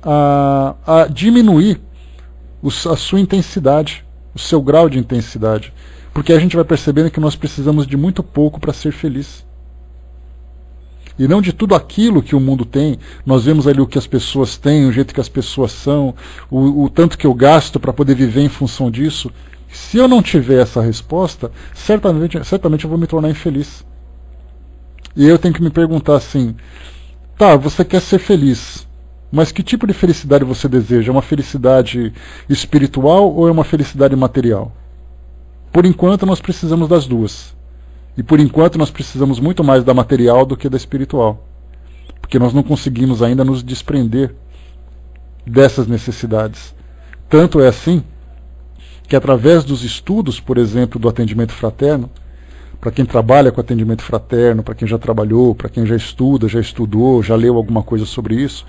a diminuir a sua intensidade, o seu grau de intensidade. Porque a gente vai percebendo que nós precisamos de muito pouco para ser feliz. E não de tudo aquilo que o mundo tem. Nós vemos ali o que as pessoas têm, o jeito que as pessoas são, o tanto que eu gasto para poder viver em função disso. Se eu não tiver essa resposta, certamente eu vou me tornar infeliz. E eu tenho que me perguntar assim, tá, você quer ser feliz, mas que tipo de felicidade você deseja? É uma felicidade espiritual ou é uma felicidade material? Por enquanto nós precisamos das duas. E por enquanto nós precisamos muito mais da material do que da espiritual. Porque nós não conseguimos ainda nos desprender dessas necessidades. Tanto é assim que através dos estudos, por exemplo, do atendimento fraterno, para quem trabalha com atendimento fraterno, para quem já trabalhou, para quem já estuda, já estudou, já leu alguma coisa sobre isso,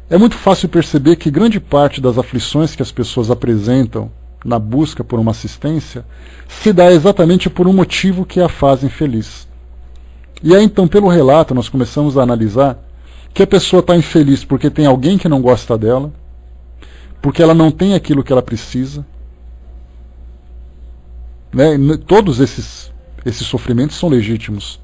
é muito fácil perceber que grande parte das aflições que as pessoas apresentam na busca por uma assistência se dá exatamente por um motivo que a fazem feliz. E aí então, pelo relato, nós começamos a analisar que a pessoa está infeliz porque tem alguém que não gosta dela, porque ela não tem aquilo que ela precisa, né? Todos esses sofrimentos são legítimos.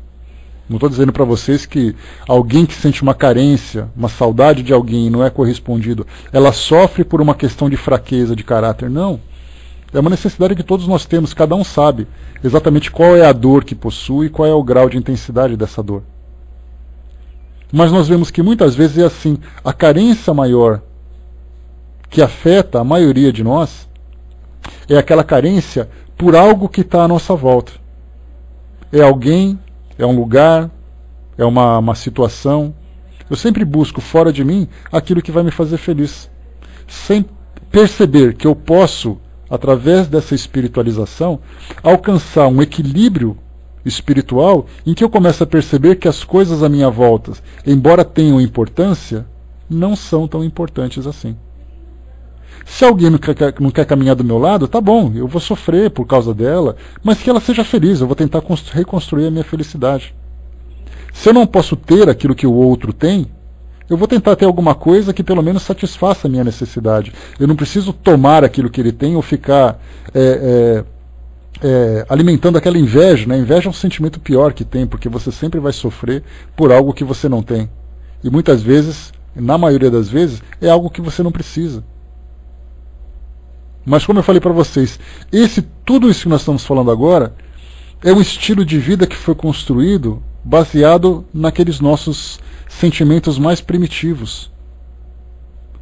Não estou dizendo para vocês que alguém que sente uma carência, uma saudade de alguém e não é correspondido, ela sofre por uma questão de fraqueza de caráter. Não. É uma necessidade que todos nós temos, cada um sabe exatamente qual é a dor que possui e qual é o grau de intensidade dessa dor. Mas nós vemos que muitas vezes é assim, a carência maior que afeta a maioria de nós é aquela carência por algo que está à nossa volta. É alguém, é um lugar, é uma situação. Eu sempre busco fora de mim aquilo que vai me fazer feliz. Sem perceber que eu posso, através dessa espiritualização, alcançar um equilíbrio espiritual em que eu começo a perceber que as coisas à minha volta, embora tenham importância, não são tão importantes assim. Se alguém não quer caminhar do meu lado, tá bom, eu vou sofrer por causa dela, mas que ela seja feliz, eu vou tentar reconstruir a minha felicidade. Se eu não posso ter aquilo que o outro tem, eu vou tentar ter alguma coisa que pelo menos satisfaça a minha necessidade. Eu não preciso tomar aquilo que ele tem ou ficar alimentando aquela inveja. Né? A inveja é um sentimento pior que tem, porque você sempre vai sofrer por algo que você não tem. E muitas vezes, na maioria das vezes, é algo que você não precisa. Mas como eu falei para vocês, tudo isso que nós estamos falando agora é um estilo de vida que foi construído baseado naqueles nossos sentimentos mais primitivos.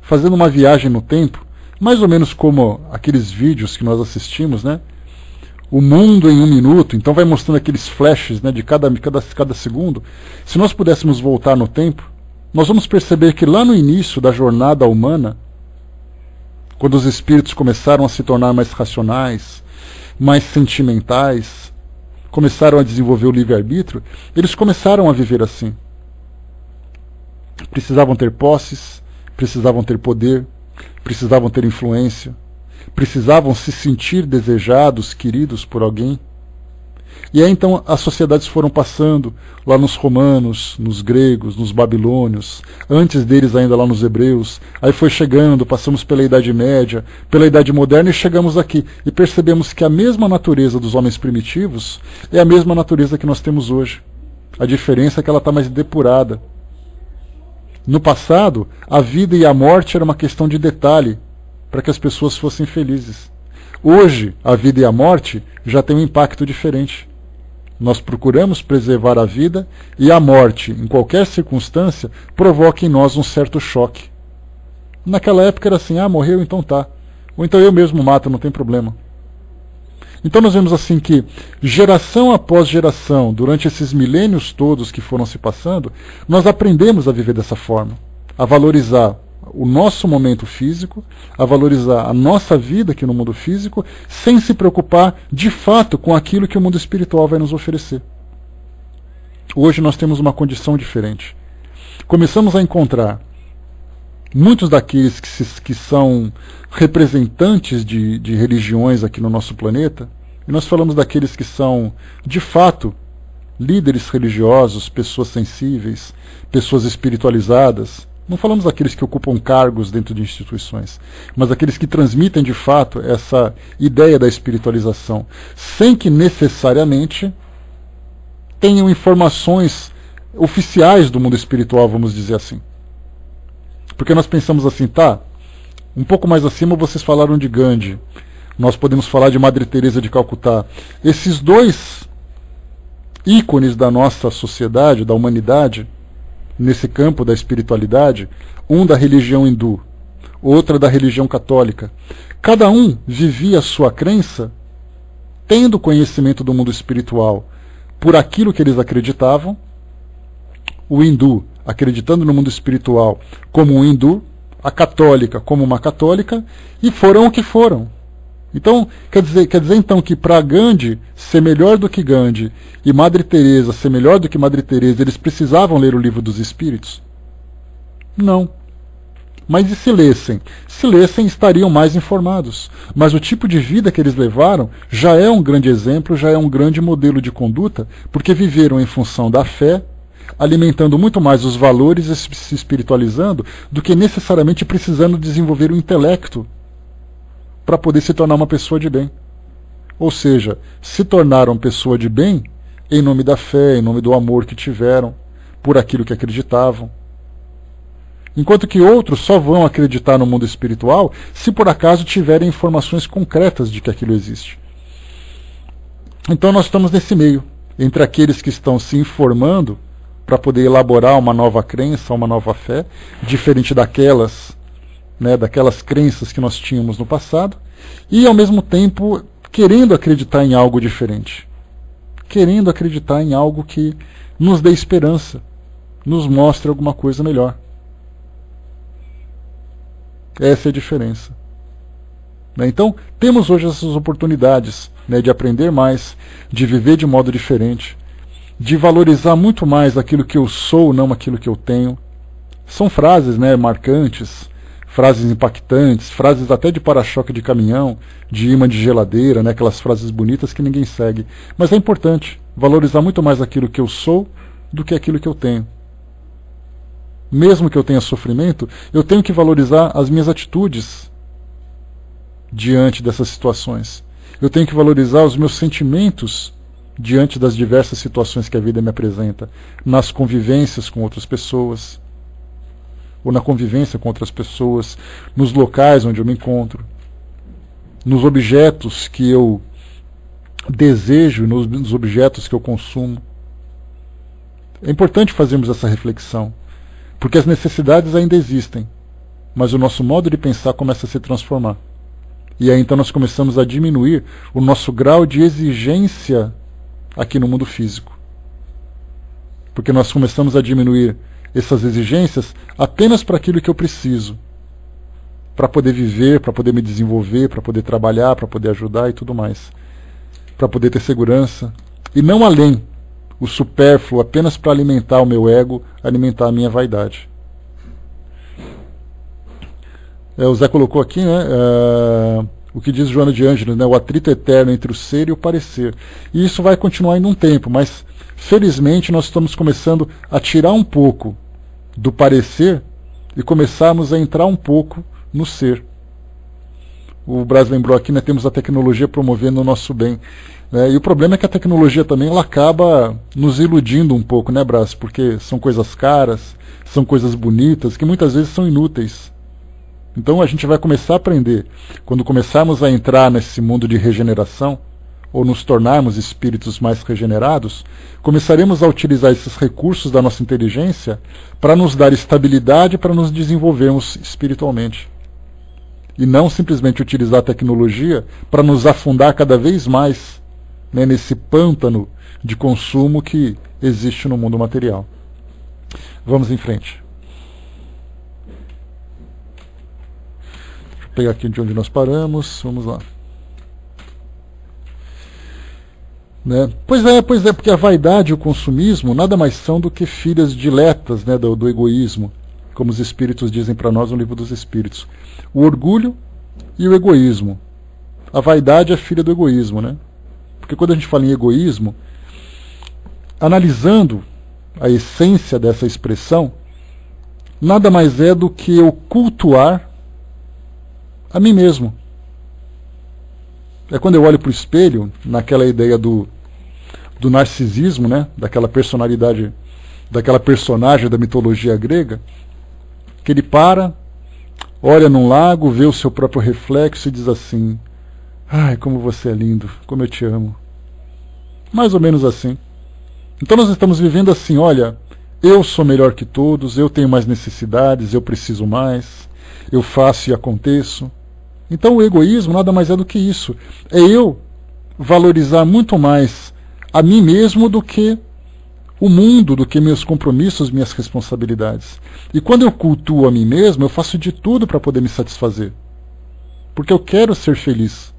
Fazendo uma viagem no tempo, mais ou menos como aqueles vídeos que nós assistimos, né? O mundo em 1 minuto, então vai mostrando aqueles flashes, né, de cada segundo. Se nós pudéssemos voltar no tempo, nós vamos perceber que lá no início da jornada humana, quando os espíritos começaram a se tornar mais racionais, mais sentimentais, começaram a desenvolver o livre-arbítrio, eles começaram a viver assim. Precisavam ter posses, precisavam ter poder, precisavam ter influência, precisavam se sentir desejados, queridos por alguém. E aí então as sociedades foram passando lá nos romanos, nos gregos, nos babilônios, antes deles ainda lá nos hebreus, aí foi chegando, passamos pela Idade Média, pela Idade Moderna e chegamos aqui. E percebemos que a mesma natureza dos homens primitivos é a mesma natureza que nós temos hoje. A diferença é que ela está mais depurada. No passado, a vida e a morte era uma questão de detalhe, para que as pessoas fossem felizes. Hoje, a vida e a morte já têm um impacto diferente. Nós procuramos preservar a vida e a morte, em qualquer circunstância, provoca em nós um certo choque. Naquela época era assim, morreu, então tá. Ou então eu mesmo mato, não tem problema. Então nós vemos assim que, geração após geração, durante esses milênios todos que foram se passando, nós aprendemos a viver dessa forma, a valorizar o nosso momento físico, a valorizar a nossa vida aqui no mundo físico, sem se preocupar de fato com aquilo que o mundo espiritual vai nos oferecer. Hoje nós temos uma condição diferente. Começamos a encontrar muitos daqueles que são representantes de religiões aqui no nosso planeta, e nós falamos daqueles que são, de fato, líderes religiosos, pessoas sensíveis, pessoas espiritualizadas. Não falamos daqueles que ocupam cargos dentro de instituições, mas aqueles que transmitem de fato essa ideia da espiritualização, sem que necessariamente tenham informações oficiais do mundo espiritual, vamos dizer assim. Porque nós pensamos assim, um pouco mais acima vocês falaram de Gandhi, nós podemos falar de Madre Teresa de Calcutá. Esses dois ícones da nossa sociedade, da humanidade, nesse campo da espiritualidade, um da religião hindu, outra da religião católica. Cada um vivia a sua crença tendo conhecimento do mundo espiritual por aquilo que eles acreditavam. O hindu acreditando no mundo espiritual como um hindu, a católica como uma católica, e foram o que foram. Então, quer dizer então que para Gandhi ser melhor do que Gandhi e Madre Teresa ser melhor do que Madre Teresa, eles precisavam ler o Livro dos Espíritos? Não. Mas e se lessem? Se lessem, estariam mais informados. Mas o tipo de vida que eles levaram já é um grande exemplo, já é um grande modelo de conduta, porque viveram em função da fé, alimentando muito mais os valores e se espiritualizando, do que necessariamente precisando desenvolver o intelecto para poder se tornar uma pessoa de bem. Ou seja, se tornaram pessoa de bem em nome da fé, em nome do amor que tiveram, por aquilo que acreditavam. Enquanto que outros só vão acreditar no mundo espiritual se por acaso tiverem informações concretas de que aquilo existe. Então nós estamos nesse meio, entre aqueles que estão se informando para poder elaborar uma nova crença, uma nova fé, diferente daquelas, né, daquelas crenças que nós tínhamos no passado, e ao mesmo tempo querendo acreditar em algo diferente, querendo acreditar em algo que nos dê esperança, nos mostre alguma coisa melhor. Essa é a diferença. Então, temos hoje essas oportunidades, né, de aprender mais, de viver de modo diferente, de valorizar muito mais aquilo que eu sou, não aquilo que eu tenho. São frases, né, marcantes, frases impactantes, frases até de para-choque de caminhão, de imã de geladeira, né, aquelas frases bonitas que ninguém segue. Mas é importante valorizar muito mais aquilo que eu sou do que aquilo que eu tenho. Mesmo que eu tenha sofrimento, eu tenho que valorizar as minhas atitudes diante dessas situações. Eu tenho que valorizar os meus sentimentos diante das diversas situações que a vida me apresenta, nas convivências com outras pessoas, ou na convivência com outras pessoas, nos locais onde eu me encontro, nos objetos que eu desejo, nos objetos que eu consumo. É importante fazermos essa reflexão, porque as necessidades ainda existem, mas o nosso modo de pensar começa a se transformar. E aí então nós começamos a diminuir o nosso grau de exigência aqui no mundo físico. Porque nós começamos a diminuir essas exigências apenas para aquilo que eu preciso, para poder viver, para poder me desenvolver, para poder trabalhar, para poder ajudar e tudo mais, para poder ter segurança, e não além, o supérfluo apenas para alimentar o meu ego, alimentar a minha vaidade. O Zé colocou aqui, né, o que diz Joana de Ângeles, né, o atrito eterno entre o ser e o parecer. E isso vai continuar ainda um tempo, mas felizmente nós estamos começando a tirar um pouco do parecer e começarmos a entrar um pouco no ser. O Braz lembrou aqui, né, temos a tecnologia promovendo o nosso bem. E o problema é que a tecnologia também ela acaba nos iludindo um pouco, né, Braz? Porque são coisas caras, são coisas bonitas, que muitas vezes são inúteis. Então a gente vai começar a aprender, quando começarmos a entrar nesse mundo de regeneração, ou nos tornarmos espíritos mais regenerados, começaremos a utilizar esses recursos da nossa inteligência para nos dar estabilidade, para nos desenvolvermos espiritualmente. E não simplesmente utilizar a tecnologia para nos afundar cada vez mais, né, nesse pântano de consumo que existe no mundo material. Vamos em frente. Pegar aqui de onde nós paramos, vamos lá. Né? Pois é, porque a vaidade e o consumismo nada mais são do que filhas diletas, né, do egoísmo, como os Espíritos dizem para nós no Livro dos Espíritos. O orgulho e o egoísmo. A vaidade é filha do egoísmo, né? Porque quando a gente fala em egoísmo, analisando a essência dessa expressão, nada mais é do que eu cultuar a mim mesmo. É quando eu olho para o espelho, naquela ideia do narcisismo, né? Daquela personalidade, daquela personagem da mitologia grega, que ele para, olha num lago, vê o seu próprio reflexo e diz assim: ai, como você é lindo, como eu te amo. Mais ou menos assim. Então nós estamos vivendo assim, olha, eu sou melhor que todos, eu tenho mais necessidades, eu preciso mais, eu faço e aconteço. Então o egoísmo nada mais é do que isso. É eu valorizar muito mais a mim mesmo do que o mundo, do que meus compromissos, minhas responsabilidades. E quando eu cultuo a mim mesmo, eu faço de tudo para poder me satisfazer. Porque eu quero ser feliz.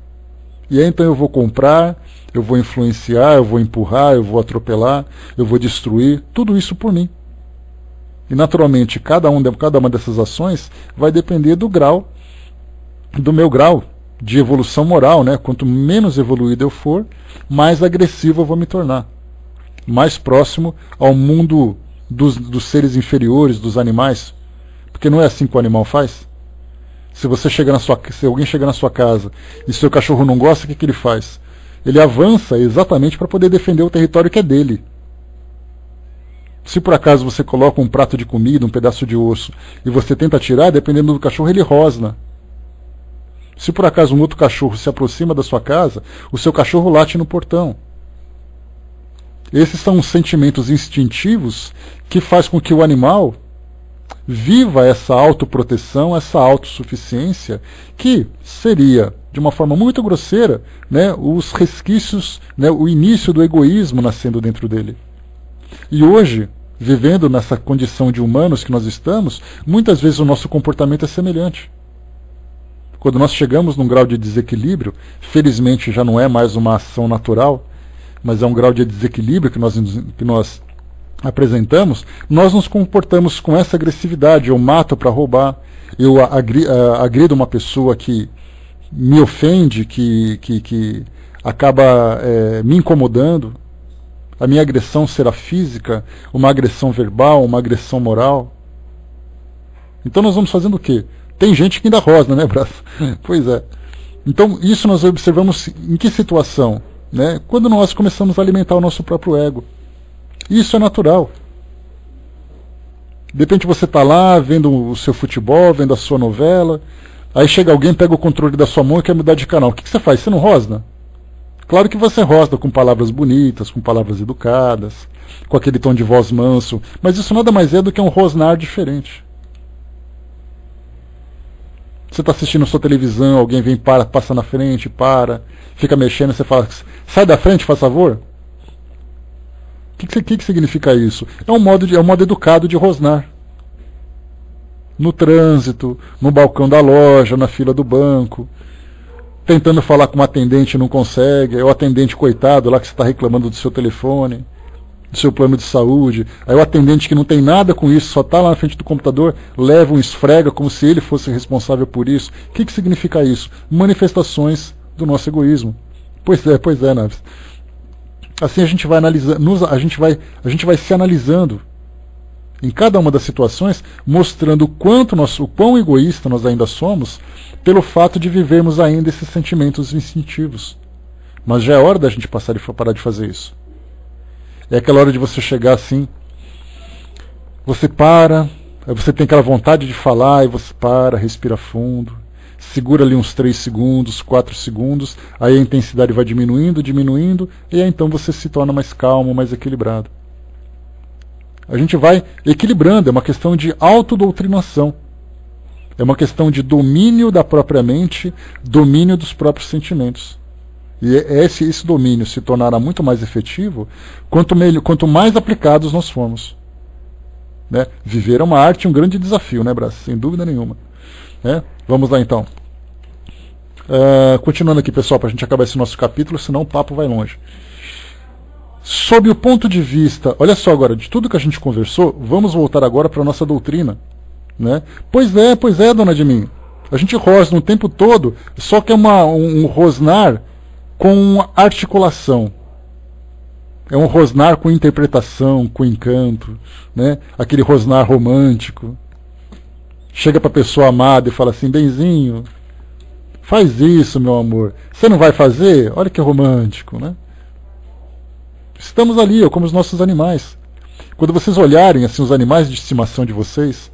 E aí então eu vou comprar, eu vou influenciar, eu vou empurrar, eu vou atropelar, eu vou destruir, tudo isso por mim. E naturalmente cada uma dessas ações vai depender do meu grau de evolução moral, né? Quanto menos evoluído eu for, mais agressivo eu vou me tornar. Mais próximo ao mundo dos seres inferiores, dos animais. Porque não é assim que o animal faz. Se alguém chega na sua casa e seu cachorro não gosta, o que ele faz? Ele avança exatamente para poder defender o território que é dele. Se por acaso você coloca um prato de comida, um pedaço de osso, e você tenta tirar, dependendo do cachorro, ele rosna. Se por acaso um outro cachorro se aproxima da sua casa, o seu cachorro late no portão. Esses são os sentimentos instintivos que faz com que o animal viva essa autoproteção, essa autossuficiência, que seria, de uma forma muito grosseira, né, os resquícios, né, o início do egoísmo nascendo dentro dele. E hoje, vivendo nessa condição de humanos que nós estamos, muitas vezes o nosso comportamento é semelhante. Quando nós chegamos num grau de desequilíbrio, felizmente já não é mais uma ação natural, mas é um grau de desequilíbrio que nós apresentamos, nós nos comportamos com essa agressividade. Eu mato para roubar, eu agrido uma pessoa que me ofende, que acaba me incomodando. A minha agressão será física, uma agressão verbal, uma agressão moral. Então nós vamos fazendo o quê? Tem gente que ainda rosna, né, braço? Pois é. Então isso nós observamos em que situação? Né? Quando nós começamos a alimentar o nosso próprio ego. Isso é natural. De repente você está lá vendo o seu futebol, vendo a sua novela, aí chega alguém, pega o controle da sua mão e quer mudar de canal. O que você faz? Você não rosna? Claro que você rosna com palavras bonitas, com palavras educadas, com aquele tom de voz manso, mas isso nada mais é do que um rosnar diferente. Você está assistindo sua televisão, alguém vem, passa na frente, fica mexendo, você fala, sai da frente, faz favor. O que significa isso? É um modo educado de rosnar. No trânsito, no balcão da loja, na fila do banco, tentando falar com um atendente e não consegue, é o atendente coitado lá que você está reclamando do seu telefone, do seu plano de saúde, aí o atendente que não tem nada com isso, só está lá na frente do computador, leva um esfrega como se ele fosse responsável por isso. O que significa isso? Manifestações do nosso egoísmo. Pois é, Naves. Assim a gente vai analisando, a gente vai se analisando em cada uma das situações, mostrando o quão egoísta nós ainda somos, pelo fato de vivermos ainda esses sentimentos instintivos. Mas já é hora da gente parar de fazer isso. É aquela hora de você chegar assim, você para, aí você tem aquela vontade de falar, e você para, respira fundo, segura ali uns 3 segundos, 4 segundos, aí a intensidade vai diminuindo, e aí então você se torna mais calmo, mais equilibrado. A gente vai equilibrando, é uma questão de autodoutrinação. É uma questão de domínio da própria mente, domínio dos próprios sentimentos. E esse domínio se tornará muito mais efetivo quanto mais aplicados nós formos. Né? Viver é uma arte e um grande desafio, né, Brás? Sem dúvida nenhuma. Vamos lá então. Continuando aqui, pessoal, para a gente acabar esse nosso capítulo, senão o papo vai longe. Sob o ponto de vista, olha só agora, de tudo que a gente conversou, vamos voltar agora para a nossa doutrina. Né? Pois é, dona de mim. A gente rosna o tempo todo, só que é um rosnar com articulação. É um rosnar com interpretação, com encanto, né? Aquele rosnar romântico. Chega para a pessoa amada e fala assim, benzinho, faz isso, meu amor. Você não vai fazer? Olha que romântico, né? Estamos ali, como os nossos animais. Quando vocês olharem assim, os animais de estimação de vocês,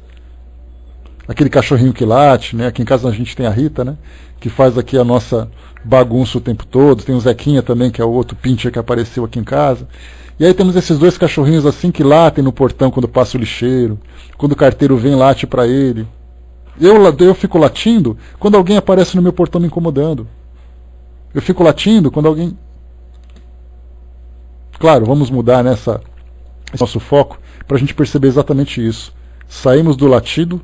aquele cachorrinho que late, né? Aqui em casa a gente tem a Rita, né? Que faz aqui a nossa bagunça o tempo todo. Tem o Zequinha também, que é o outro pincher que apareceu aqui em casa. E aí temos esses 2 cachorrinhos assim que latem no portão quando passa o lixeiro, quando o carteiro vem late para ele. Eu fico latindo quando alguém aparece no meu portão me incomodando. Eu fico latindo quando alguém... Claro, vamos mudar esse nosso foco para a gente perceber exatamente isso. Saímos do latido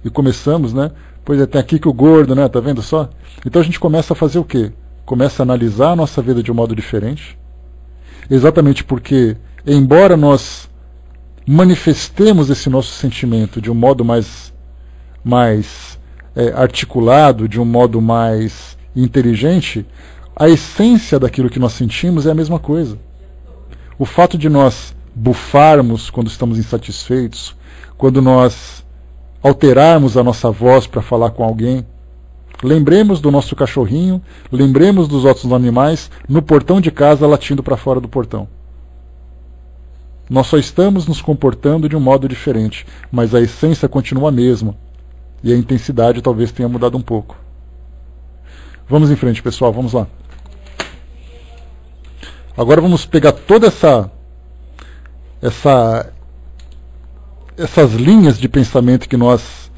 e começamos, né? Pois é, tem aqui que o gordo, né? Tá vendo só? Então a gente começa a fazer o quê? Começa a analisar a nossa vida de um modo diferente. Exatamente porque, embora nós manifestemos esse nosso sentimento de um modo mais articulado, de um modo mais inteligente, a essência daquilo que nós sentimos é a mesma coisa. O fato de nós bufarmos quando estamos insatisfeitos, quando nós alterarmos a nossa voz para falar com alguém, lembremos do nosso cachorrinho, lembremos dos outros animais no portão de casa latindo para fora do portão. Nós só estamos nos comportando de um modo diferente, mas a essência continua a mesma. E a intensidade talvez tenha mudado um pouco. Vamos em frente, pessoal, vamos lá. Agora vamos pegar toda essas linhas de pensamento que nós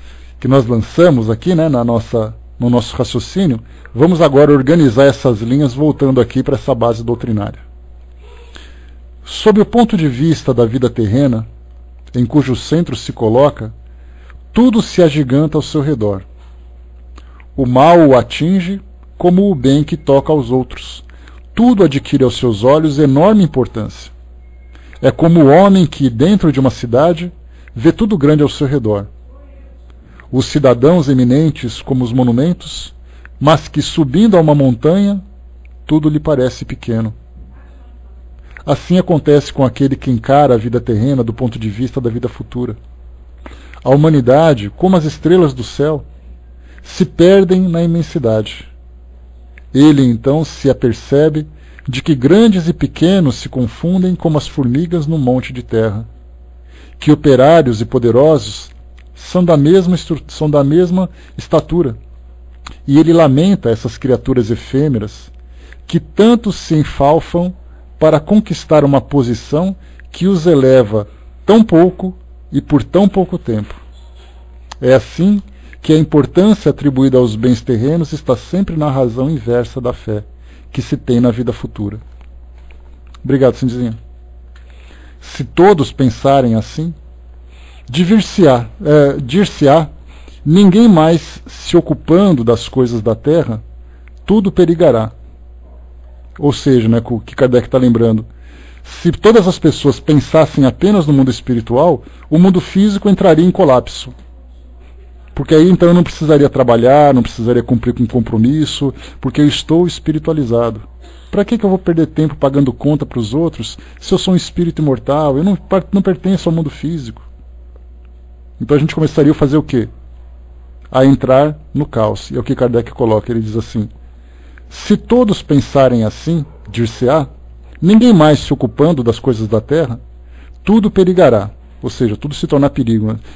lançamos aqui, né, no nosso raciocínio, vamos agora organizar essas linhas voltando aqui para essa base doutrinária. Sob o ponto de vista da vida terrena, em cujo centro se coloca, tudo se agiganta ao seu redor. O mal o atinge como o bem que toca aos outros. Tudo adquire aos seus olhos enorme importância. É como o homem que, dentro de uma cidade, vê tudo grande ao seu redor. Os cidadãos eminentes como os monumentos, mas que, subindo a uma montanha, tudo lhe parece pequeno. Assim acontece com aquele que encara a vida terrena do ponto de vista da vida futura. A humanidade, como as estrelas do céu, se perdem na imensidade. Ele então se apercebe de que grandes e pequenos se confundem como as formigas no monte de terra, que operários e poderosos são da mesma estatura, e ele lamenta essas criaturas efêmeras que tanto se enfalfam para conquistar uma posição que os eleva tão pouco e por tão pouco tempo. É assim que a importância atribuída aos bens terrenos está sempre na razão inversa da fé que se tem na vida futura. Obrigado, Cindizinha. Se todos pensarem assim, dir-se-á, ninguém mais se ocupando das coisas da terra, tudo perigará. Ou seja, né, o que Kardec está lembrando, se todas as pessoas pensassem apenas no mundo espiritual, o mundo físico entraria em colapso. Porque aí então eu não precisaria trabalhar, não precisaria cumprir com compromisso, porque eu estou espiritualizado. Para que eu vou perder tempo pagando conta para os outros se eu sou um espírito imortal? Eu não pertenço ao mundo físico. Então a gente começaria a fazer o quê? A entrar no caos. E é o que Kardec coloca, ele diz assim: se todos pensarem assim, dir-se-á, ninguém mais se ocupando das coisas da terra, tudo perigará. Ou seja, tudo se tornar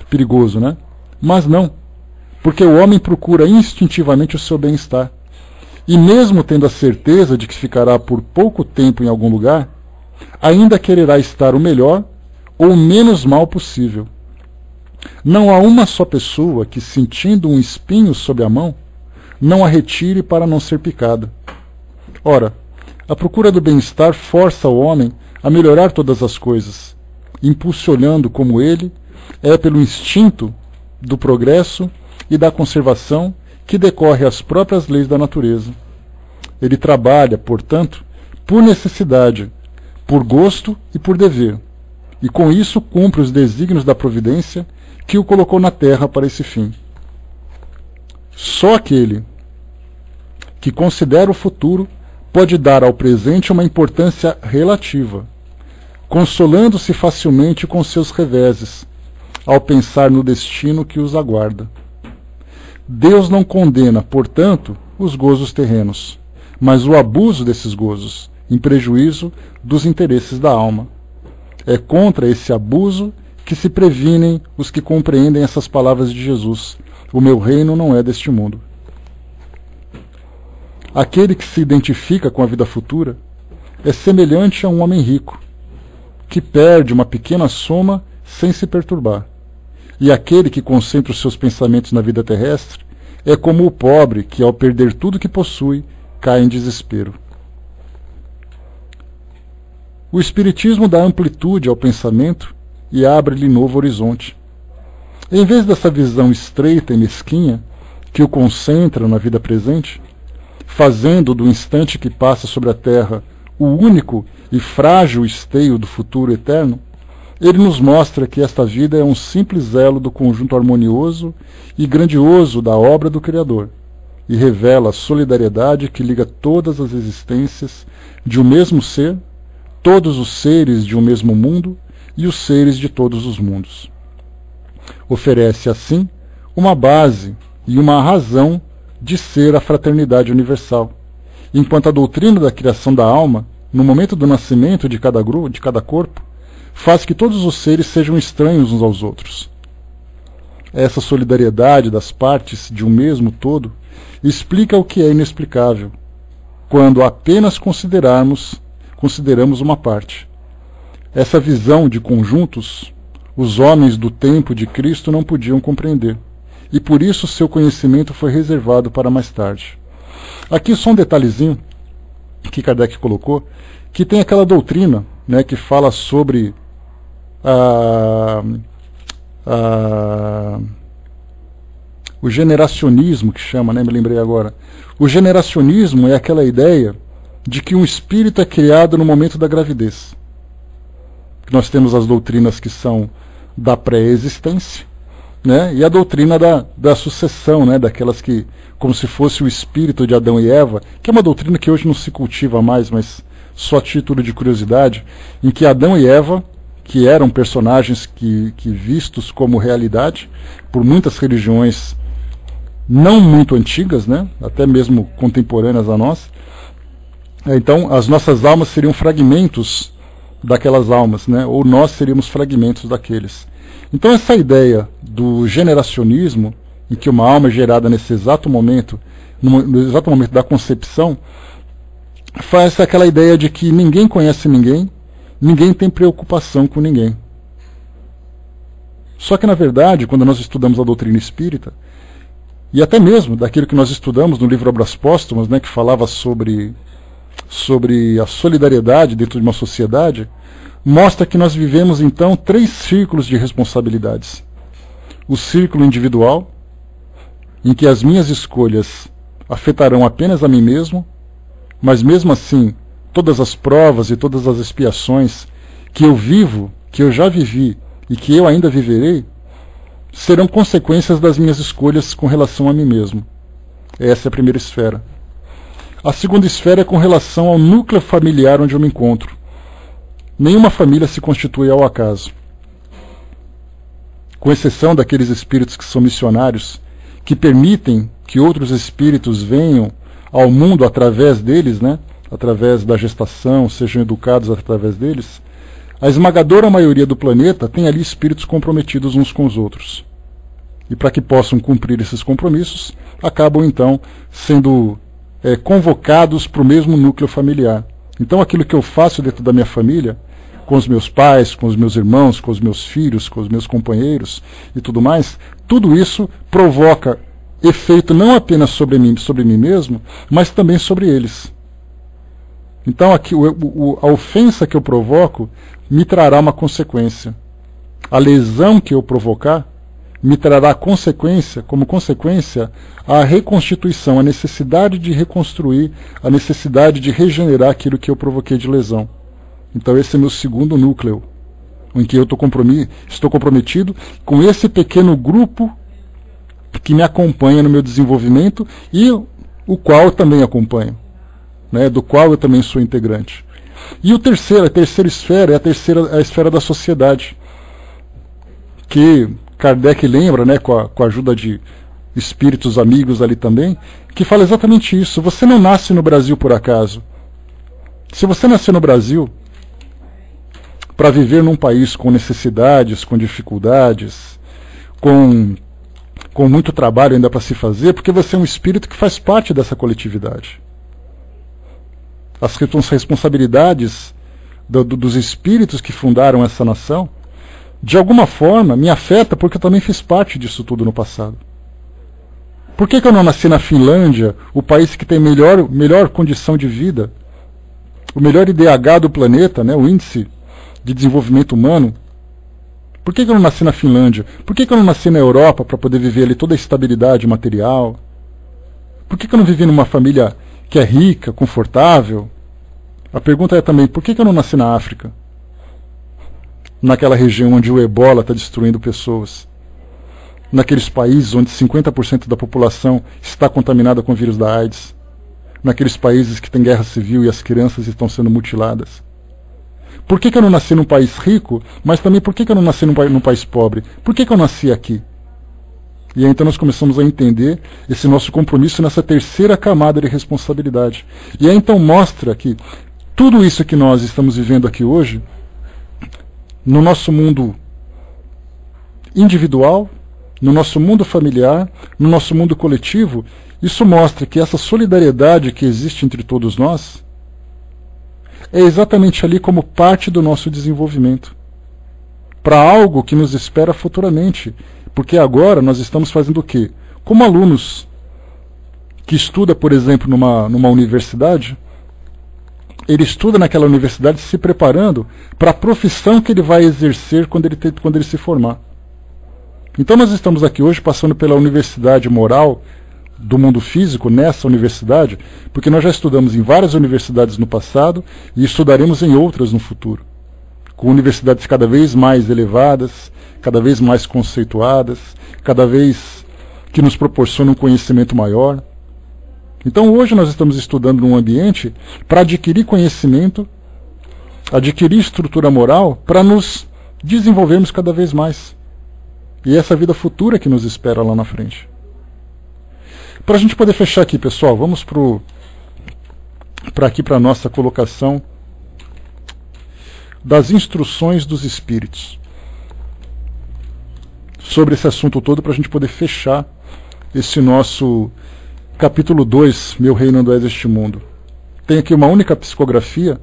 perigoso, né? Mas não, porque o homem procura instintivamente o seu bem-estar. E mesmo tendo a certeza de que ficará por pouco tempo em algum lugar, ainda quererá estar o melhor ou o menos mal possível. Não há uma só pessoa que, sentindo um espinho sob a mão, não a retire para não ser picada. Ora, a procura do bem-estar força o homem a melhorar todas as coisas, impulsionando como ele é pelo instinto do progresso e da conservação que decorre às próprias leis da natureza. Ele trabalha, portanto, por necessidade, por gosto e por dever, e com isso cumpre os desígnios da providência que o colocou na terra para esse fim. Só aquele que considera o futuro pode dar ao presente uma importância relativa, consolando-se facilmente com seus reveses, ao pensar no destino que os aguarda. Deus não condena, portanto, os gozos terrenos, mas o abuso desses gozos, em prejuízo dos interesses da alma. É contra esse abuso que se previnem os que compreendem essas palavras de Jesus: o meu reino não é deste mundo. Aquele que se identifica com a vida futura é semelhante a um homem rico, que perde uma pequena soma sem se perturbar. E aquele que concentra os seus pensamentos na vida terrestre é como o pobre que, ao perder tudo que possui, cai em desespero. O Espiritismo dá amplitude ao pensamento e abre-lhe novo horizonte. Em vez dessa visão estreita e mesquinha que o concentra na vida presente, fazendo do instante que passa sobre a terra o único e frágil esteio do futuro eterno, ele nos mostra que esta vida é um simples elo do conjunto harmonioso e grandioso da obra do Criador, e revela a solidariedade que liga todas as existências de um mesmo ser, todos os seres de um mesmo mundo e os seres de todos os mundos. Oferece, assim, uma base e uma razão de ser a fraternidade universal, enquanto a doutrina da criação da alma, no momento do nascimento de cada corpo, faz que todos os seres sejam estranhos uns aos outros. Essa solidariedade das partes de um mesmo todo explica o que é inexplicável, quando apenas consideramos uma parte. essa visão de conjuntos, os homens do tempo de Cristo não podiam compreender. E por isso seu conhecimento foi reservado para mais tarde. Aqui só um detalhezinho que Kardec colocou, que tem aquela doutrina, né, que fala sobre o generacionismo, que chama, né, me lembrei agora. O generacionismo é aquela ideia de que um espírito é criado no momento da gravidez. Nós temos as doutrinas que são da pré-existência, né, e a doutrina da sucessão, né, daquelas que, como se fosse o espírito de Adão e Eva, que é uma doutrina que hoje não se cultiva mais, mas só a título de curiosidade, em que Adão e Eva, que eram personagens que vistos como realidade por muitas religiões não muito antigas, né, até mesmo contemporâneas a nós, então as nossas almas seriam fragmentos daquelas almas, né, ou nós seríamos fragmentos daqueles. Então essa ideia do generacionismo, em que uma alma é gerada nesse exato momento, no exato momento da concepção, faz aquela ideia de que ninguém conhece ninguém, ninguém tem preocupação com ninguém. Só que, na verdade, quando nós estudamos a doutrina espírita, e até mesmo daquilo que nós estudamos no livro Obras Póstumas, né, que falava sobre a solidariedade dentro de uma sociedade, mostra que nós vivemos, então, 3 círculos de responsabilidades. O círculo individual, em que as minhas escolhas afetarão apenas a mim mesmo, mas mesmo assim, todas as provas e todas as expiações que eu vivo, que eu já vivi e que eu ainda viverei, serão consequências das minhas escolhas com relação a mim mesmo. Essa é a primeira esfera. A segunda esfera é com relação ao núcleo familiar onde eu me encontro. Nenhuma família se constitui ao acaso. Com exceção daqueles espíritos que são missionários, que permitem que outros espíritos venham ao mundo através deles, né, através da gestação, sejam educados através deles, a esmagadora maioria do planeta tem ali espíritos comprometidos uns com os outros. E para que possam cumprir esses compromissos, acabam então sendo convocados para o mesmo núcleo familiar. Então aquilo que eu faço dentro da minha família, com os meus pais, com os meus irmãos, com os meus filhos, com os meus companheiros e tudo mais, tudo isso provoca efeito não apenas sobre mim mesmo, mas também sobre eles. Então aqui, a ofensa que eu provoco me trará uma consequência. A lesão que eu provocar me trará como consequência a reconstituição, a necessidade de reconstruir, a necessidade de regenerar aquilo que eu provoquei de lesão. Então esse é meu segundo núcleo, em que eu estou comprometido com esse pequeno grupo que me acompanha no meu desenvolvimento e o qual eu também acompanho, né, do qual eu também sou integrante. E a terceira esfera é a esfera da sociedade, que Kardec lembra, né, com a ajuda de espíritos amigos ali também, que fala exatamente isso. Você não nasce no Brasil por acaso. Se você nasceu no Brasil para viver num país com necessidades, com dificuldades, com muito trabalho ainda para se fazer, porque você é um espírito que faz parte dessa coletividade. As responsabilidades dos espíritos que fundaram essa nação, de alguma forma, me afeta porque eu também fiz parte disso tudo no passado. Por que eu não nasci na Finlândia, o país que tem melhor condição de vida, o melhor IDH do planeta, né, o Índice de Desenvolvimento Humano? Por que eu não nasci na Finlândia? Por que eu não nasci na Europa para poder viver ali toda a estabilidade material? Por que eu não vivi numa família que é rica, confortável? A pergunta é também, por que eu não nasci na África? Naquela região onde o ebola está destruindo pessoas. Naqueles países onde 50% da população está contaminada com o vírus da AIDS. Naqueles países que tem guerra civil e as crianças estão sendo mutiladas. Por que eu não nasci num país rico, mas também por que eu não nasci num país pobre? Por que eu nasci aqui? E aí então nós começamos a entender esse nosso compromisso nessa terceira camada de responsabilidade. E aí então mostra que tudo isso que nós estamos vivendo aqui hoje, no nosso mundo individual, no nosso mundo familiar, no nosso mundo coletivo, isso mostra que essa solidariedade que existe entre todos nós é exatamente ali como parte do nosso desenvolvimento, para algo que nos espera futuramente, porque agora nós estamos fazendo o quê? Como alunos que estuda, por exemplo, numa universidade, ele estuda naquela universidade se preparando para a profissão que ele vai exercer quando ele se formar. Então nós estamos aqui hoje passando pela universidade moral do mundo físico, nessa universidade, porque nós já estudamos em várias universidades no passado e estudaremos em outras no futuro, com universidades cada vez mais elevadas, cada vez mais conceituadas, cada vez que nos proporcionam um conhecimento maior. Então hoje nós estamos estudando num ambiente para adquirir conhecimento, adquirir estrutura moral, para nos desenvolvermos cada vez mais. E essa vida futura que nos espera lá na frente. Para a gente poder fechar aqui, pessoal, vamos para aqui para a nossa colocação das instruções dos Espíritos. Sobre esse assunto todo, para a gente poder fechar esse nosso capítulo 2, Meu Reino não é deste mundo. Tem aqui uma única psicografia.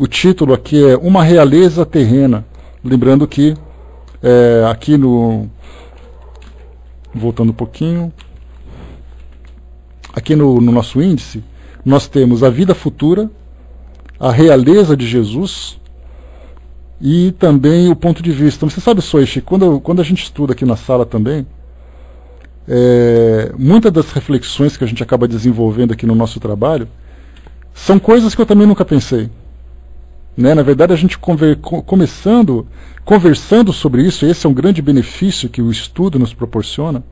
O título aqui é Uma Realeza Terrena. Lembrando que aqui no... Voltando um pouquinho. Aqui no nosso índice, nós temos a vida futura, a realeza de Jesus e também o ponto de vista. Você sabe, Soichi, quando a gente estuda aqui na sala também, muitas das reflexões que a gente acaba desenvolvendo aqui no nosso trabalho são coisas que eu também nunca pensei. Né? Na verdade, a gente conversando sobre isso, e esse é um grande benefício que o estudo nos proporciona,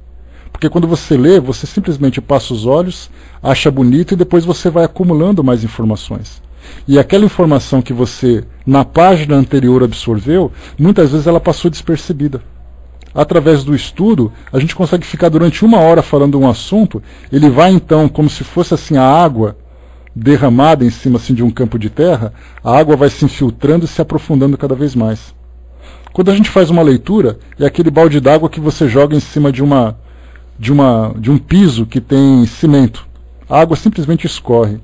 porque quando você lê, você simplesmente passa os olhos, acha bonito e depois você vai acumulando mais informações. E aquela informação que você, na página anterior, absorveu, muitas vezes ela passou despercebida. Através do estudo, a gente consegue ficar durante 1 hora falando um assunto, ele vai então, como se fosse assim a água derramada em cima assim, de um campo de terra, a água vai se infiltrando e se aprofundando cada vez mais. Quando a gente faz uma leitura, é aquele balde d'água que você joga em cima de um piso que tem cimento. A água simplesmente escorre.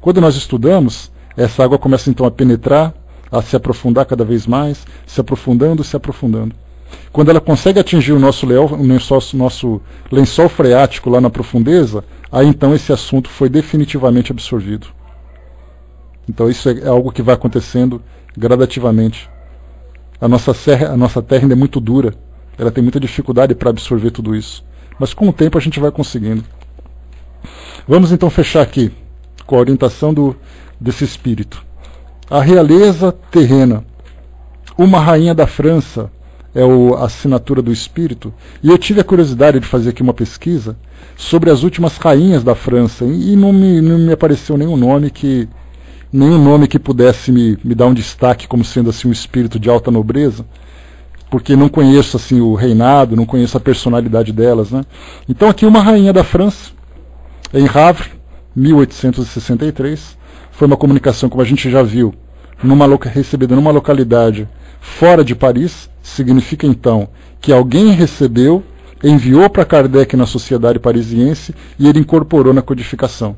Quando nós estudamos, essa água começa então a penetrar, a se aprofundar cada vez mais, se aprofundando, se aprofundando. Quando ela consegue atingir o nosso lençol freático lá na profundeza, aí então esse assunto foi definitivamente absorvido. Então isso é algo que vai acontecendo gradativamente. A nossa terra ainda é muito dura, ela tem muita dificuldade para absorver tudo isso. Mas com o tempo a gente vai conseguindo. Vamos então fechar aqui com a orientação desse espírito. A realeza terrena. Uma rainha da França é a assinatura do espírito. E eu tive a curiosidade de fazer aqui uma pesquisa sobre as últimas rainhas da França. E não me apareceu nenhum nome que pudesse me dar um destaque como sendo assim um espírito de alta nobreza, porque não conheço assim o reinado, não conheço a personalidade delas, né? Então aqui uma rainha da França, em Havre, 1863, foi uma comunicação, como a gente já viu, recebida numa localidade fora de Paris. Significa então que alguém recebeu, enviou para Kardec na sociedade parisiense e ele incorporou na codificação.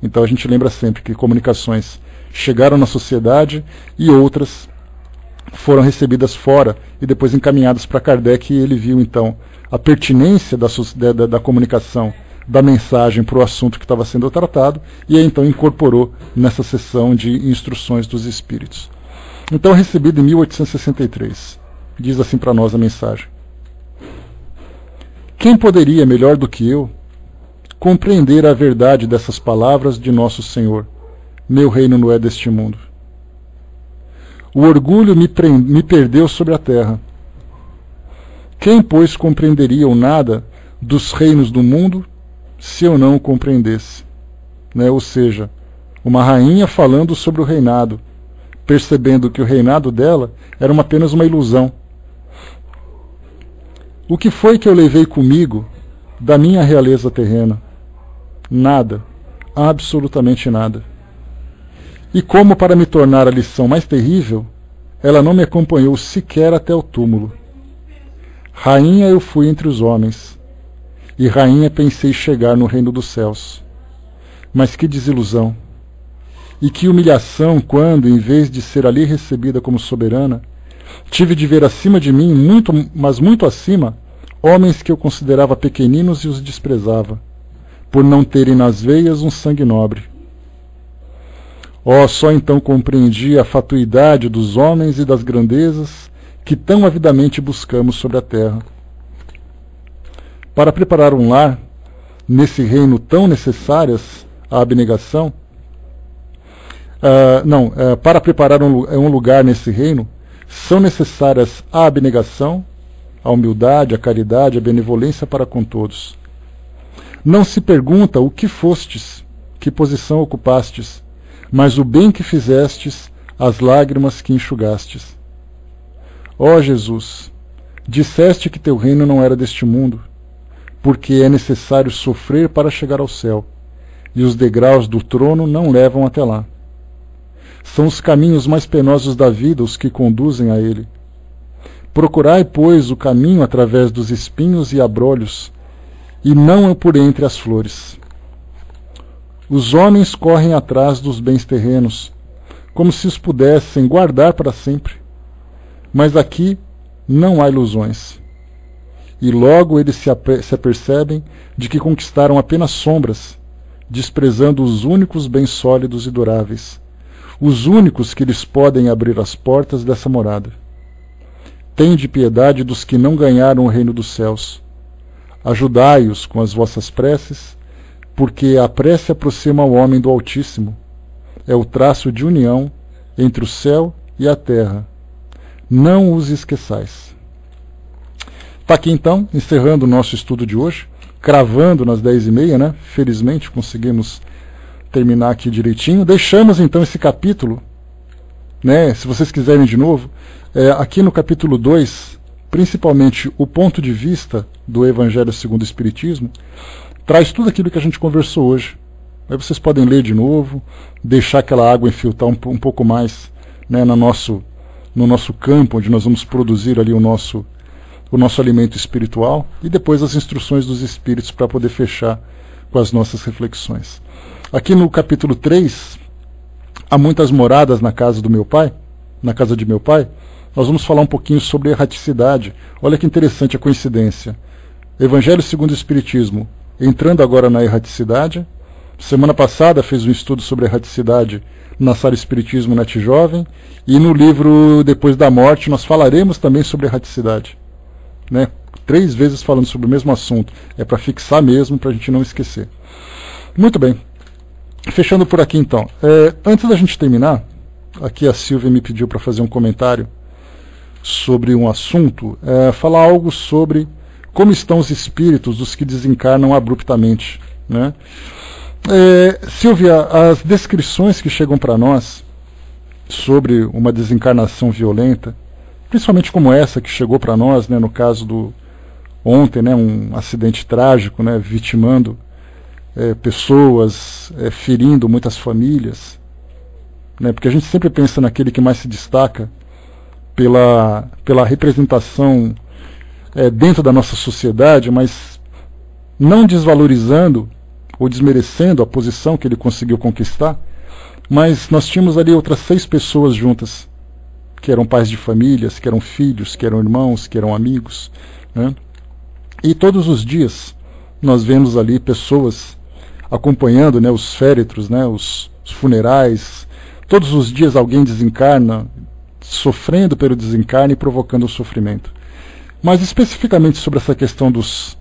Então a gente lembra sempre que comunicações chegaram na sociedade e outras foram recebidas fora e depois encaminhadas para Kardec, e ele viu então a pertinência da comunicação, da mensagem para o assunto que estava sendo tratado, e aí então incorporou nessa sessão de instruções dos espíritos. Então recebido em 1863. Diz assim para nós a mensagem: quem poderia, melhor do que eu, compreender a verdade dessas palavras de nosso Senhor? Meu reino não é deste mundo. O orgulho me perdeu sobre a terra. Quem, pois, compreenderia o nada dos reinos do mundo se eu não o compreendesse? Né? Ou seja, uma rainha falando sobre o reinado, percebendo que o reinado dela era apenas uma ilusão. O que foi que eu levei comigo da minha realeza terrena? Nada, absolutamente nada. E como para me tornar a lição mais terrível, ela não me acompanhou sequer até o túmulo. Rainha eu fui entre os homens, e rainha pensei chegar no reino dos céus. Mas que desilusão! E que humilhação quando, em vez de ser ali recebida como soberana, tive de ver acima de mim, mas muito acima, homens que eu considerava pequeninos e os desprezava, por não terem nas veias um sangue nobre. Só então compreendi a fatuidade dos homens e das grandezas que tão avidamente buscamos sobre a terra. Para preparar um lar, nesse reino tão necessárias a abnegação, para preparar um lugar nesse reino, são necessárias a abnegação, a humildade, a caridade, a benevolência para com todos. Não se pergunta o que fostes, que posição ocupastes, mas o bem que fizestes, as lágrimas que enxugastes. Ó Jesus, disseste que teu reino não era deste mundo, porque é necessário sofrer para chegar ao céu, e os degraus do trono não levam até lá. São os caminhos mais penosos da vida os que conduzem a ele. Procurai, pois, o caminho através dos espinhos e abrolhos, e não por entre as flores. Os homens correm atrás dos bens terrenos, como se os pudessem guardar para sempre. Mas aqui não há ilusões. E logo eles se apercebem de que conquistaram apenas sombras, desprezando os únicos bens sólidos e duráveis, os únicos que lhes podem abrir as portas dessa morada. Tende piedade dos que não ganharam o reino dos céus. Ajudai-os com as vossas preces, porque a prece aproxima o homem do Altíssimo. É o traço de união entre o céu e a terra. Não os esqueçais. Está aqui então, encerrando o nosso estudo de hoje, cravando nas 10h30, né? Felizmente conseguimos terminar aqui direitinho. Deixamos então esse capítulo, né? Se vocês quiserem de novo, aqui no capítulo 2, principalmente o ponto de vista do Evangelho segundo o Espiritismo, traz tudo aquilo que a gente conversou hoje. Aí vocês podem ler de novo, deixar aquela água infiltrar um pouco mais, né, no nosso campo, onde nós vamos produzir ali o nosso alimento espiritual, e depois as instruções dos Espíritos para poder fechar com as nossas reflexões. Aqui no capítulo 3, há muitas moradas na casa do meu pai, na casa de meu pai. Nós vamos falar um pouquinho sobre erraticidade. Olha que interessante a coincidência. Evangelho segundo o Espiritismo, entrando agora na erraticidade. Semana passada fez um estudo sobre erraticidade na Sala Espiritismo Net Jovem, e no livro Depois da Morte nós falaremos também sobre erraticidade, né? 3 vezes falando sobre o mesmo assunto. É para fixar mesmo, para a gente não esquecer. Muito bem. Fechando por aqui então. Antes da gente terminar, aqui a Silvia me pediu para fazer um comentário sobre um assunto, falar algo sobre como estão os espíritos dos que desencarnam abruptamente, né? Silvia, as descrições que chegam para nós sobre uma desencarnação violenta, principalmente como essa que chegou para nós, né, no caso do ontem, né, um acidente trágico, né, vitimando pessoas, ferindo muitas famílias, né, porque a gente sempre pensa naquele que mais se destaca pela representação dentro da nossa sociedade, mas não desvalorizando ou desmerecendo a posição que ele conseguiu conquistar. Mas nós tínhamos ali outras 6 pessoas juntas, que eram pais de famílias, que eram filhos, que eram irmãos, que eram amigos, né? E todos os dias nós vemos ali pessoas acompanhando, né, os féretros, né, os funerais. Todos os dias alguém desencarna, sofrendo pelo desencarne e provocando o sofrimento. Mas especificamente sobre essa questão das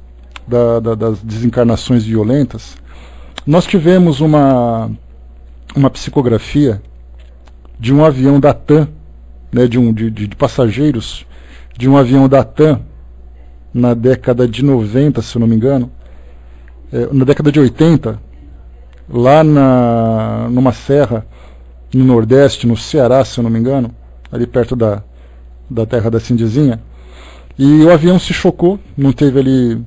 desencarnações violentas, nós tivemos uma psicografia de um avião da TAM, né, de passageiros de um avião da TAM na década de 90, se eu não me engano, na década de 80, lá numa serra no Nordeste, no Ceará, se eu não me engano, ali perto da terra da Cindizinha, e o avião se chocou, não teve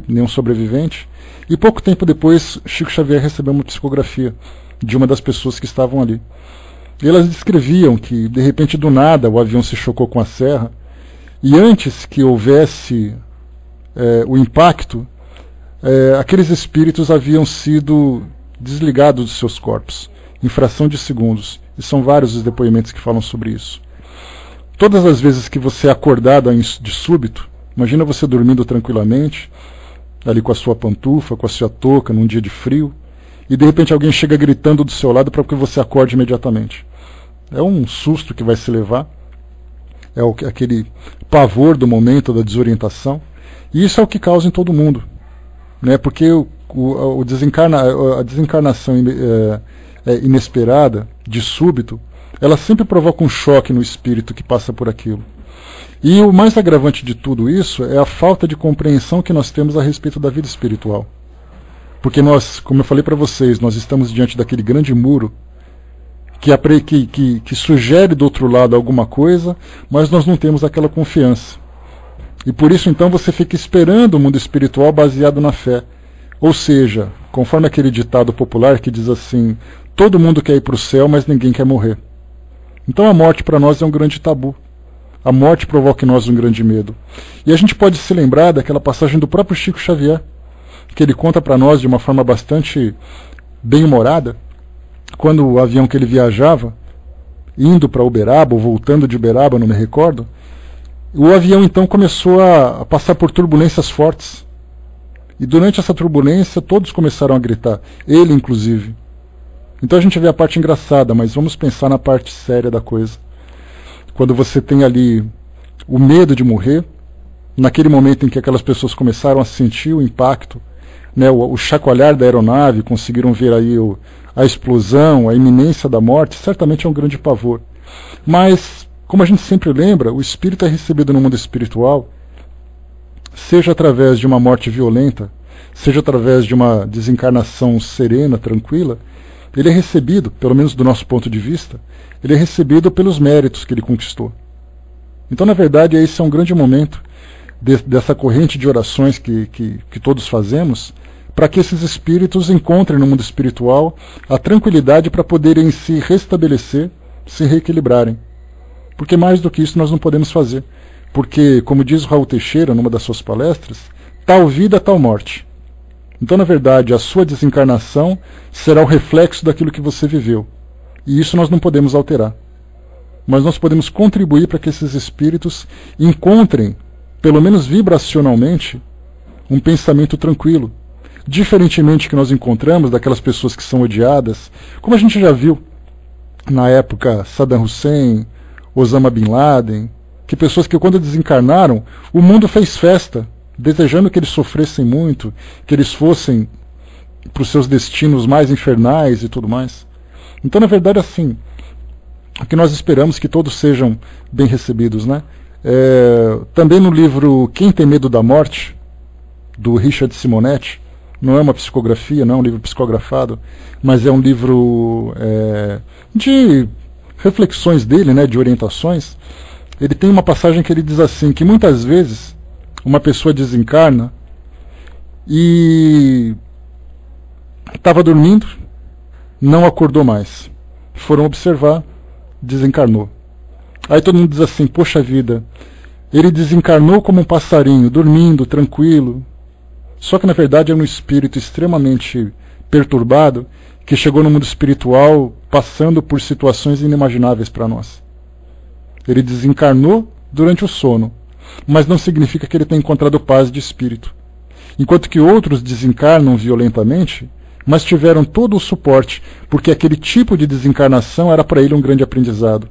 nenhum sobrevivente, e pouco tempo depois Chico Xavier recebeu uma psicografia de uma das pessoas que estavam ali. E elas descreviam que, de repente, do nada, o avião se chocou com a serra, e antes que houvesse o impacto, aqueles espíritos haviam sido desligados dos seus corpos. em fração de segundos. E são vários os depoimentos que falam sobre isso. Todas as vezes que você é acordado de súbito, imagina você dormindo tranquilamente, ali com a sua pantufa, com a sua touca, num dia de frio, e de repente alguém chega gritando do seu lado para que você acorde imediatamente. É um susto que vai se levar, é aquele pavor do momento, da desorientação, e isso é o que causa em todo mundo, né? Porque a desencarnação inesperada, de súbito, ela sempre provoca um choque no espírito que passa por aquilo. E o mais agravante de tudo isso é a falta de compreensão que nós temos a respeito da vida espiritual. Porque nós, como eu falei para vocês, nós estamos diante daquele grande muro que sugere do outro lado alguma coisa, mas nós não temos aquela confiança. E por isso então você fica esperando o mundo espiritual baseado na fé. Ou seja, conforme aquele ditado popular que diz assim: todo mundo quer ir para o céu, mas ninguém quer morrer. Então a morte para nós é um grande tabu. A morte provoca em nós um grande medo. E a gente pode se lembrar daquela passagem do próprio Chico Xavier, que ele conta para nós de uma forma bastante bem-humorada, quando o avião que ele viajava, indo para Uberaba ou voltando de Uberaba, não me recordo, o avião então começou a passar por turbulências fortes. E durante essa turbulência todos começaram a gritar, ele inclusive. Então a gente vê a parte engraçada, mas vamos pensar na parte séria da coisa. Quando você tem ali o medo de morrer, naquele momento em que aquelas pessoas começaram a sentir o impacto, né, o chacoalhar da aeronave, conseguiram ver aí a explosão, a iminência da morte, certamente é um grande pavor. Mas, como a gente sempre lembra, o espírito é recebido no mundo espiritual, seja através de uma morte violenta, seja através de uma desencarnação serena, tranquila, ele é recebido, pelo menos do nosso ponto de vista, ele é recebido pelos méritos que ele conquistou. Então, na verdade, esse é um grande momento dessa corrente de orações que todos fazemos, para que esses espíritos encontrem no mundo espiritual a tranquilidade para poderem se restabelecer, se reequilibrarem. Porque mais do que isso nós não podemos fazer. Porque, como diz o Raul Teixeira, numa das suas palestras, tal vida, tal morte. Então, na verdade, a sua desencarnação será o reflexo daquilo que você viveu. E isso nós não podemos alterar. Mas nós podemos contribuir para que esses espíritos encontrem, pelo menos vibracionalmente, um pensamento tranquilo. Diferentemente que nós encontramos daquelas pessoas que são odiadas, como a gente já viu na época Saddam Hussein, Osama Bin Laden, que pessoas que quando desencarnaram, o mundo fez festa, desejando que eles sofressem muito, que eles fossem para os seus destinos mais infernais e tudo mais. Então, na verdade, assim, o que nós esperamos que todos sejam bem recebidos, né? Também no livro Quem Tem Medo da Morte, do Richard Simonetti, não é uma psicografia, não é um livro psicografado, mas é um livro de reflexões dele, né, de orientações. Ele tem uma passagem que ele diz assim, que muitas vezes uma pessoa desencarna e estava dormindo, não acordou mais. Foram observar, desencarnou. Aí todo mundo diz assim, poxa vida, ele desencarnou como um passarinho, dormindo, tranquilo. Só que na verdade é um espírito extremamente perturbado que chegou no mundo espiritual passando por situações inimagináveis para nós. Ele desencarnou durante o sono, mas não significa que ele tenha encontrado paz de espírito. Enquanto que outros desencarnam violentamente, mas tiveram todo o suporte, porque aquele tipo de desencarnação era para ele um grande aprendizado.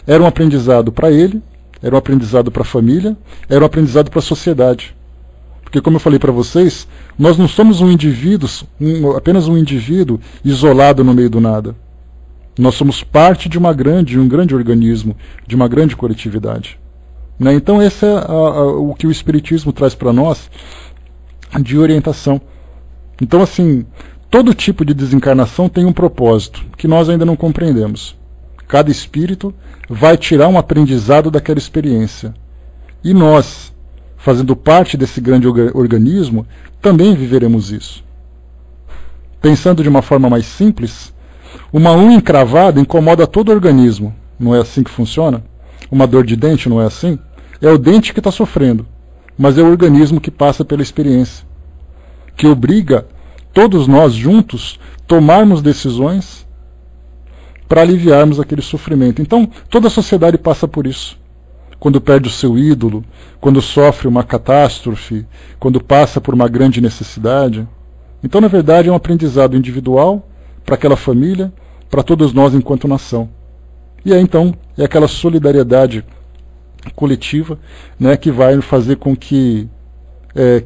Era um aprendizado para ele, era um aprendizado para a família, era um aprendizado para a sociedade. Porque, como eu falei para vocês, nós não somos apenas um indivíduo isolado no meio do nada. Nós somos parte de um grande organismo, de uma grande coletividade. Né? Então, esse é o que o Espiritismo traz para nós de orientação. Então, assim, todo tipo de desencarnação tem um propósito, que nós ainda não compreendemos. Cada espírito vai tirar um aprendizado daquela experiência. E nós, fazendo parte desse grande organismo, também viveremos isso. Pensando de uma forma mais simples, uma unha encravada incomoda todo o organismo. Não é assim que funciona? Uma dor de dente não é assim? É o dente que está sofrendo, mas é o organismo que passa pela experiência, que obriga todos nós juntos tomarmos decisões para aliviarmos aquele sofrimento. Então, toda a sociedade passa por isso. Quando perde o seu ídolo, quando sofre uma catástrofe, quando passa por uma grande necessidade. Então, na verdade, é um aprendizado individual para aquela família, para todos nós enquanto nação. E aí, então, é aquela solidariedade coletiva, né, que vai fazer com que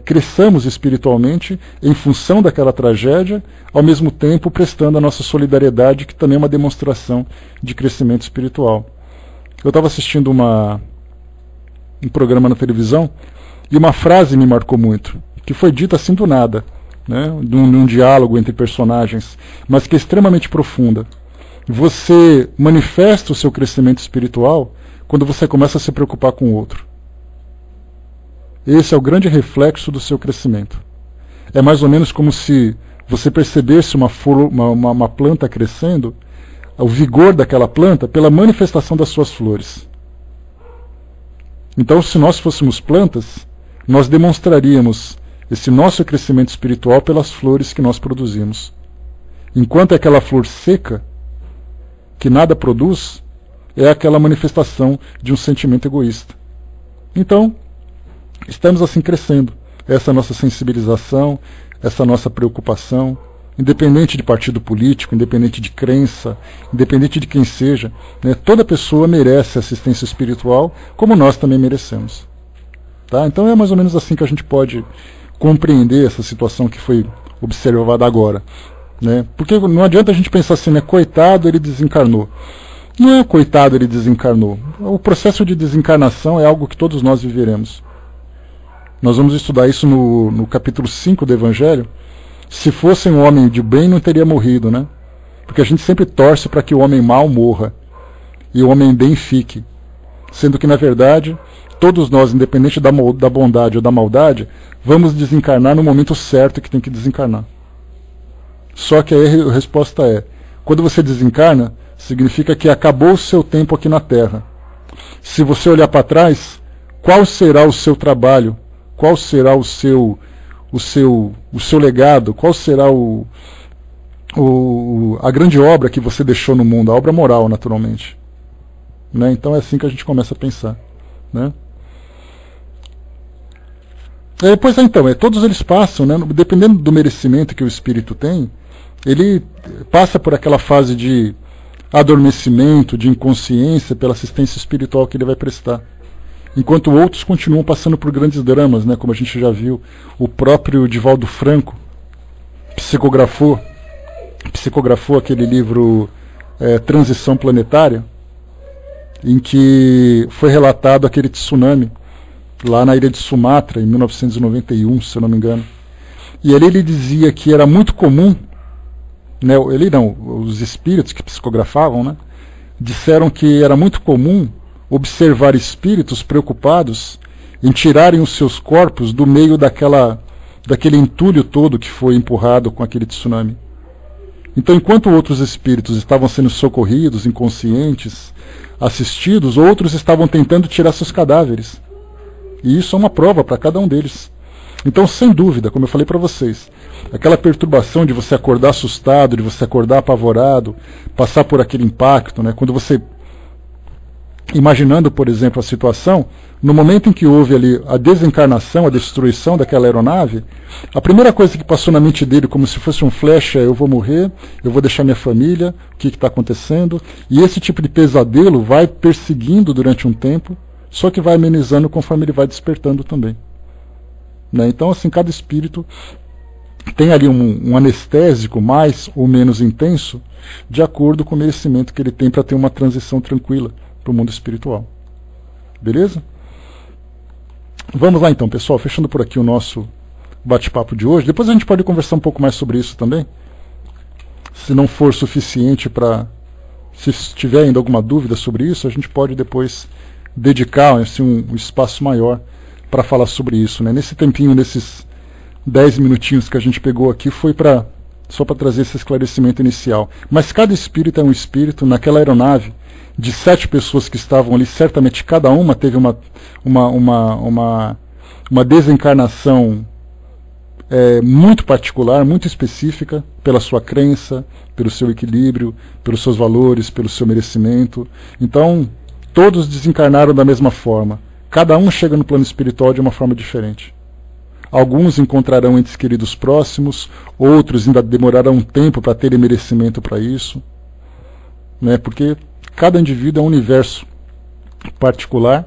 cresçamos espiritualmente em função daquela tragédia, ao mesmo tempo prestando a nossa solidariedade, que também é uma demonstração de crescimento espiritual. Eu estava assistindo um programa na televisão e uma frase me marcou muito, que foi dita assim do nada, né, num diálogo entre personagens, mas que é extremamente profunda. Você manifesta o seu crescimento espiritual quando você começa a se preocupar com o outro. Esse é o grande reflexo do seu crescimento. É mais ou menos como se você percebesse uma planta crescendo, o vigor daquela planta pela manifestação das suas flores. Então, se nós fôssemos plantas, nós demonstraríamos esse nosso crescimento espiritual pelas flores que nós produzimos. Enquanto é aquela flor seca, que nada produz, é aquela manifestação de um sentimento egoísta. Então, estamos assim crescendo. Essa nossa sensibilização, essa nossa preocupação, independente de partido político, independente de crença, independente de quem seja, né, toda pessoa merece assistência espiritual, como nós também merecemos. Tá? Então é mais ou menos assim que a gente pode compreender essa situação que foi observada agora. Né? Porque não adianta a gente pensar assim, né, coitado, ele desencarnou. Não é coitado, ele desencarnou. O processo de desencarnação é algo que todos nós viveremos. Nós vamos estudar isso no capítulo 5 do Evangelho. Se fosse um homem de bem, não teria morrido, né? Porque a gente sempre torce para que o homem mau morra e o homem bem fique. Sendo que, na verdade, todos nós, independente da bondade ou da maldade, vamos desencarnar no momento certo que tem que desencarnar. Só que aí a resposta é, quando você desencarna, significa que acabou o seu tempo aqui na Terra. Se você olhar para trás, qual será o seu trabalho? Qual será o seu legado? Qual será a grande obra que você deixou no mundo? A obra moral, naturalmente. Né? Então é assim que a gente começa a pensar. Né? Pois é, então, todos eles passam, né? Dependendo do merecimento que o espírito tem, ele passa por aquela fase de adormecimento, de inconsciência, pela assistência espiritual que ele vai prestar. Enquanto outros continuam passando por grandes dramas, né, como a gente já viu. O próprio Divaldo Franco psicografou aquele livro Transição Planetária, em que foi relatado aquele tsunami lá na ilha de Sumatra, em 1991, se eu não me engano. E ali ele dizia que era muito comum, né, os espíritos que psicografavam, né, disseram que era muito comum observar espíritos preocupados em tirarem os seus corpos do meio daquele entulho todo que foi empurrado com aquele tsunami. Então, enquanto outros espíritos estavam sendo socorridos, inconscientes, assistidos, outros estavam tentando tirar seus cadáveres. E isso é uma prova para cada um deles. Então, sem dúvida, como eu falei para vocês, aquela perturbação de você acordar assustado, de você acordar apavorado, passar por aquele impacto, né, quando você, imaginando, por exemplo, a situação, no momento em que houve ali a desencarnação, a destruição daquela aeronave, a primeira coisa que passou na mente dele, como se fosse um flash, é: eu vou morrer, eu vou deixar minha família, o que está acontecendo? E esse tipo de pesadelo vai perseguindo durante um tempo, só que vai amenizando conforme ele vai despertando também. Né? Então, assim, cada espírito tem ali um anestésico mais ou menos intenso, de acordo com o merecimento que ele tem para ter uma transição tranquila para o mundo espiritual. Beleza? Vamos lá então, pessoal, fechando por aqui o nosso bate-papo de hoje. Depois a gente pode conversar um pouco mais sobre isso também, se não for suficiente para... Se tiver ainda alguma dúvida sobre isso, a gente pode depois dedicar assim, um espaço maior para falar sobre isso. Né? Nesse tempinho, nesses 10 minutinhos que a gente pegou aqui, foi só para trazer esse esclarecimento inicial. Mas cada espírito é um espírito. Naquela aeronave, de 7 pessoas que estavam ali, certamente cada uma teve uma desencarnação muito particular, muito específica, pela sua crença, pelo seu equilíbrio, pelos seus valores, pelo seu merecimento. Então, todos desencarnaram da mesma forma. Cada um chega no plano espiritual de uma forma diferente. Alguns encontrarão entes queridos próximos, outros ainda demorarão um tempo para terem merecimento para isso, né? Porque cada indivíduo é um universo particular,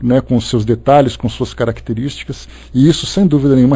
né, com os seus detalhes, com suas características, e isso, sem dúvida nenhuma,